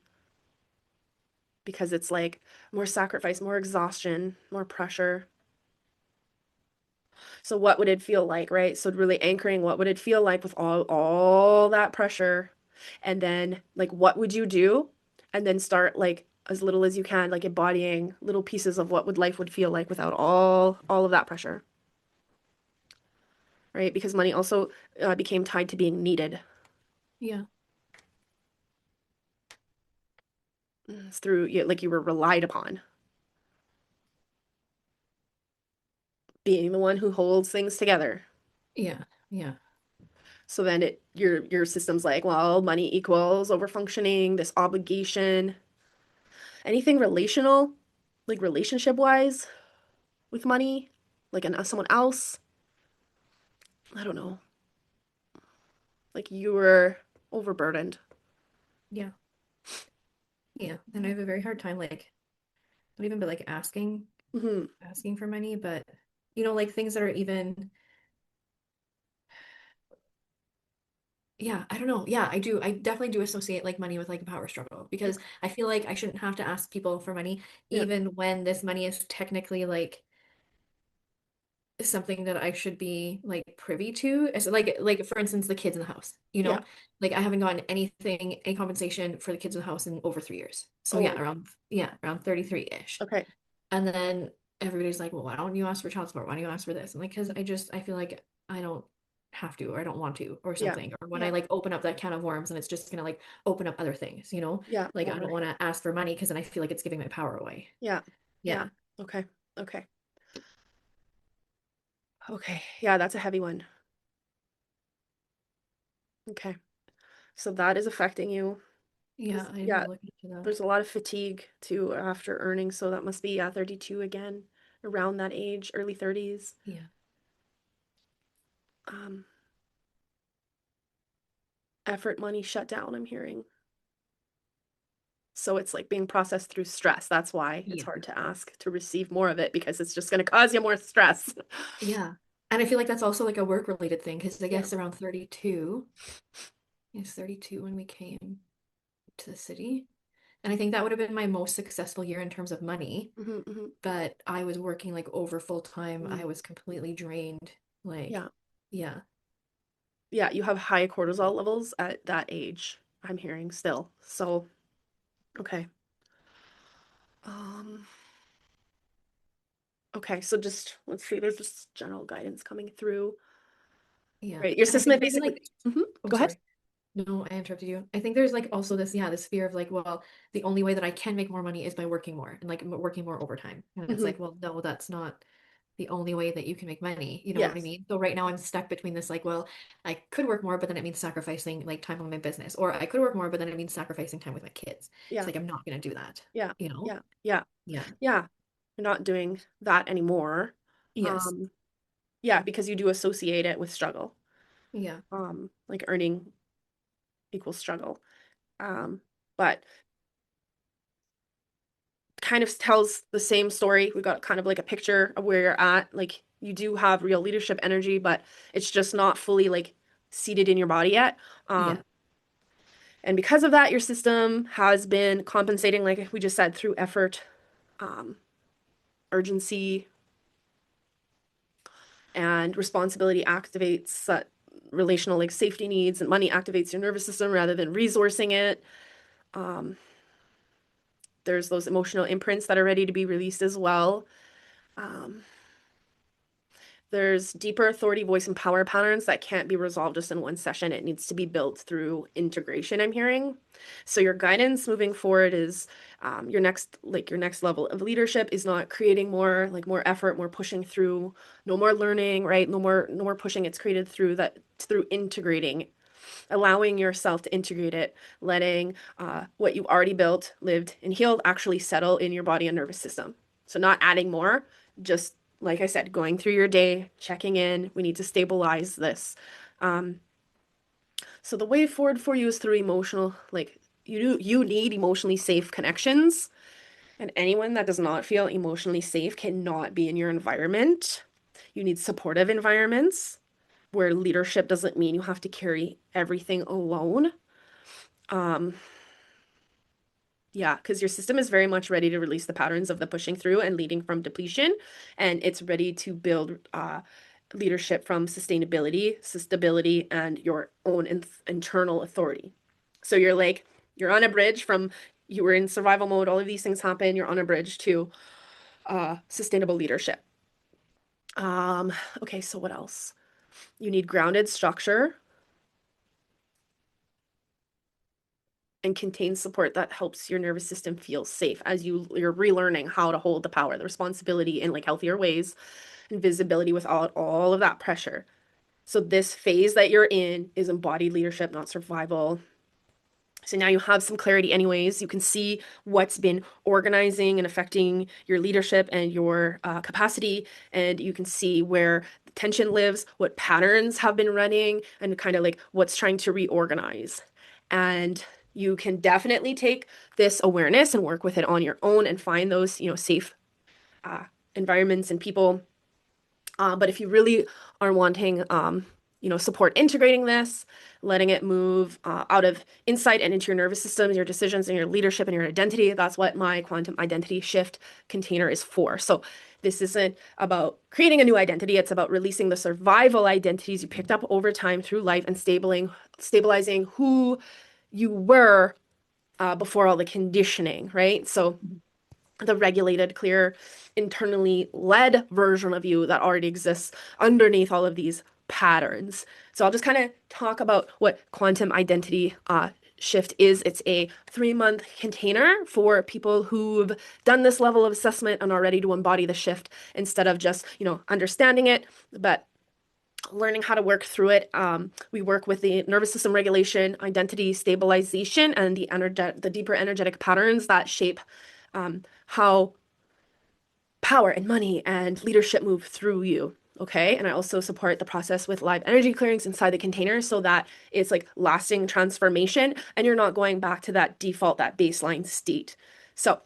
because it's like more sacrifice, more exhaustion, more pressure. So what would it feel like, right? So really anchoring what would it feel like with all that pressure? And then like what would you do? And then start like as little as you can, like embodying little pieces of what would life would feel like without all of that pressure, right? Because money also became tied to being needed. Yeah. It's through like you were relied upon, being the one who holds things together. Yeah. Yeah. So then your system's like, well, money equals overfunctioning, this obligation, anything relational, like relationship wise with money, like someone else. I don't know. Like you were overburdened. Yeah. Yeah. And I have a very hard time, like, not even but like Hmm. asking for money, but like things that are even, yeah, I don't know. Yeah, I do. I definitely do associate like money with like a power struggle because Okay. I feel like I shouldn't have to ask people for money, Yeah. even when this money is technically like something that I should be like privy to. As like for instance, the kids in the house, Yeah. like I haven't gotten any compensation for the kids in the house in over 3 years. So Oh, around 33-ish. okay. And then everybody's like, well, why don't you ask for child support? Why don't you ask for this? And like, because I feel like I don't have to, or I don't want to, or Yeah. something. Or when I Yeah. like open up that can of worms and it's just gonna like open up other things, Yeah. Like I don't want to ask for money because then I feel like it's giving my power away. Yeah. Yeah. Yeah. Okay. Okay. Okay. Yeah, that's a heavy one. Okay. So that is affecting you. Yeah, I need to Yeah, look into that. there's a lot of fatigue too after earning, so that must be, yeah, 32 again, around that age, early 30s. Yeah. Um, effort money shut down, I'm hearing. So it's like being processed through stress. That's why it's Yeah. hard to ask to receive more of it because it's just going to cause you more stress. Yeah. And I feel like that's also like a work related thing because I Yeah. guess around 32, it's 32 when we came to the city. And I think that would have been my most successful year in terms of money. Hmm. Hmm. But I was working like over full time. Hmm. I was completely drained. Like, Yeah. yeah, Yeah, you have high cortisol levels at that age, I'm hearing still. So, okay. Um, okay, so just let's see, there's just general guidance coming through. yeah. Right, your And I system think is maybe basically, like, mhm, oh, go ahead. sorry. No, I interrupted you. I think there's like also this, yeah, this fear of like, well, the only way that I can make more money is by working more and like working more overtime. And it's Hmm. like, well, no, that's not the only way that you can make money. You know what I Yes. mean? So right now I'm stuck between this, like, well, I could work more, but then it means sacrificing like time on my business, or I could work more, but then it means sacrificing time with my kids. It's Yeah. like I'm not gonna do that, Yeah. you know? Yeah. Yeah. Yeah. Yeah. You're not doing that anymore. Yes. Um, yeah, because you do associate it with struggle. Yeah. Like earning equals struggle. Um, but kind of tells the same story. We got kind of like a picture of where you're at. Like you do have real leadership energy, but it's just not fully like seated in your body yet. Um, Yeah. and because of that, your system has been compensating, like we just said, through effort, um, urgency, and responsibility activates relational like safety needs, and money activates your nervous system rather than resourcing it. Um, there's those emotional imprints that are ready to be released as well. Um, There's deeper authority, voice, and power patterns that can't be resolved just in one session. It needs to be built through integration, I'm hearing. So your guidance moving forward is your next level of leadership is not creating more, like more effort, more pushing through, no more learning, right? No more pushing. It's created through integrating, allowing yourself to integrate it, letting what you already built, lived, and healed actually settle in your body and nervous system. So not adding more, just like I said, going through your day, checking in. We need to stabilize this. Um, so the way forward for you is through emotional, like you need emotionally safe connections. And anyone that does not feel emotionally safe cannot be in your environment. You need supportive environments where leadership doesn't mean you have to carry everything alone. Um, yeah, because your system is very much ready to release the patterns of the pushing through and leading from depletion, and it's ready to build leadership from sustainability, stability, and your own internal authority. So you're on a bridge from you were in survival mode, all of these things happen, you're on a bridge to sustainable leadership. Um, okay, so what else? You need grounded structure and contains support that helps your nervous system feel safe as you're relearning how to hold the power, the responsibility in like healthier ways, and visibility without all of that pressure. So this phase that you're in is embodied leadership, not survival. So now you have some clarity anyways. You can see what's been organizing and affecting your leadership and your capacity, and you can see where the tension lives, what patterns have been running, and kind of like what's trying to reorganize. And you can definitely take this awareness and work with it on your own and find those, safe uh, environments and people. But if you really are wanting, support integrating this, letting it move out of insight and into your nervous system, your decisions, and your leadership and your identity, that's what my quantum identity shift container is for. So This isn't about creating a new identity. It's about releasing the survival identities you picked up over time through life and stabilizing who you were before all the conditioning, right? So the regulated, clear, internally led version of you that already exists underneath all of these patterns. So I'll just kind of talk about what quantum identity shift is. It's a 3-month container for people who've done this level of assessment and are ready to embody the shift instead of just, understanding it, but learning how to work through it. We work with the nervous system regulation, identity stabilization, and the deeper energetic patterns that shape how power and money and leadership move through you. Okay. And I also support the process with live energy clearings inside the container so that it's like lasting transformation and you're not going back to that default, that baseline state. So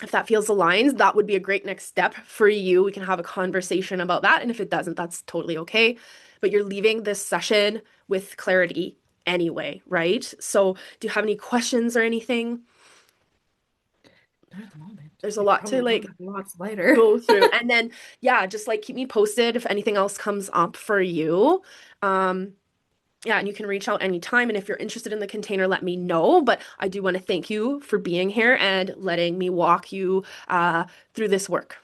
if that feels aligned, that would be a great next step for you. We can have a conversation about that. And if it doesn't, that's totally okay. But you're leaving this session with clarity anyway, right? So do you have any questions or anything? Not at the moment. There's a I lot probably to will like have lots later. go through. And then, yeah, just like keep me posted if anything else comes up for you. Um, yeah, and you can reach out anytime. And if you're interested in the container, let me know. But I do want to thank you for being here and letting me walk you through this work.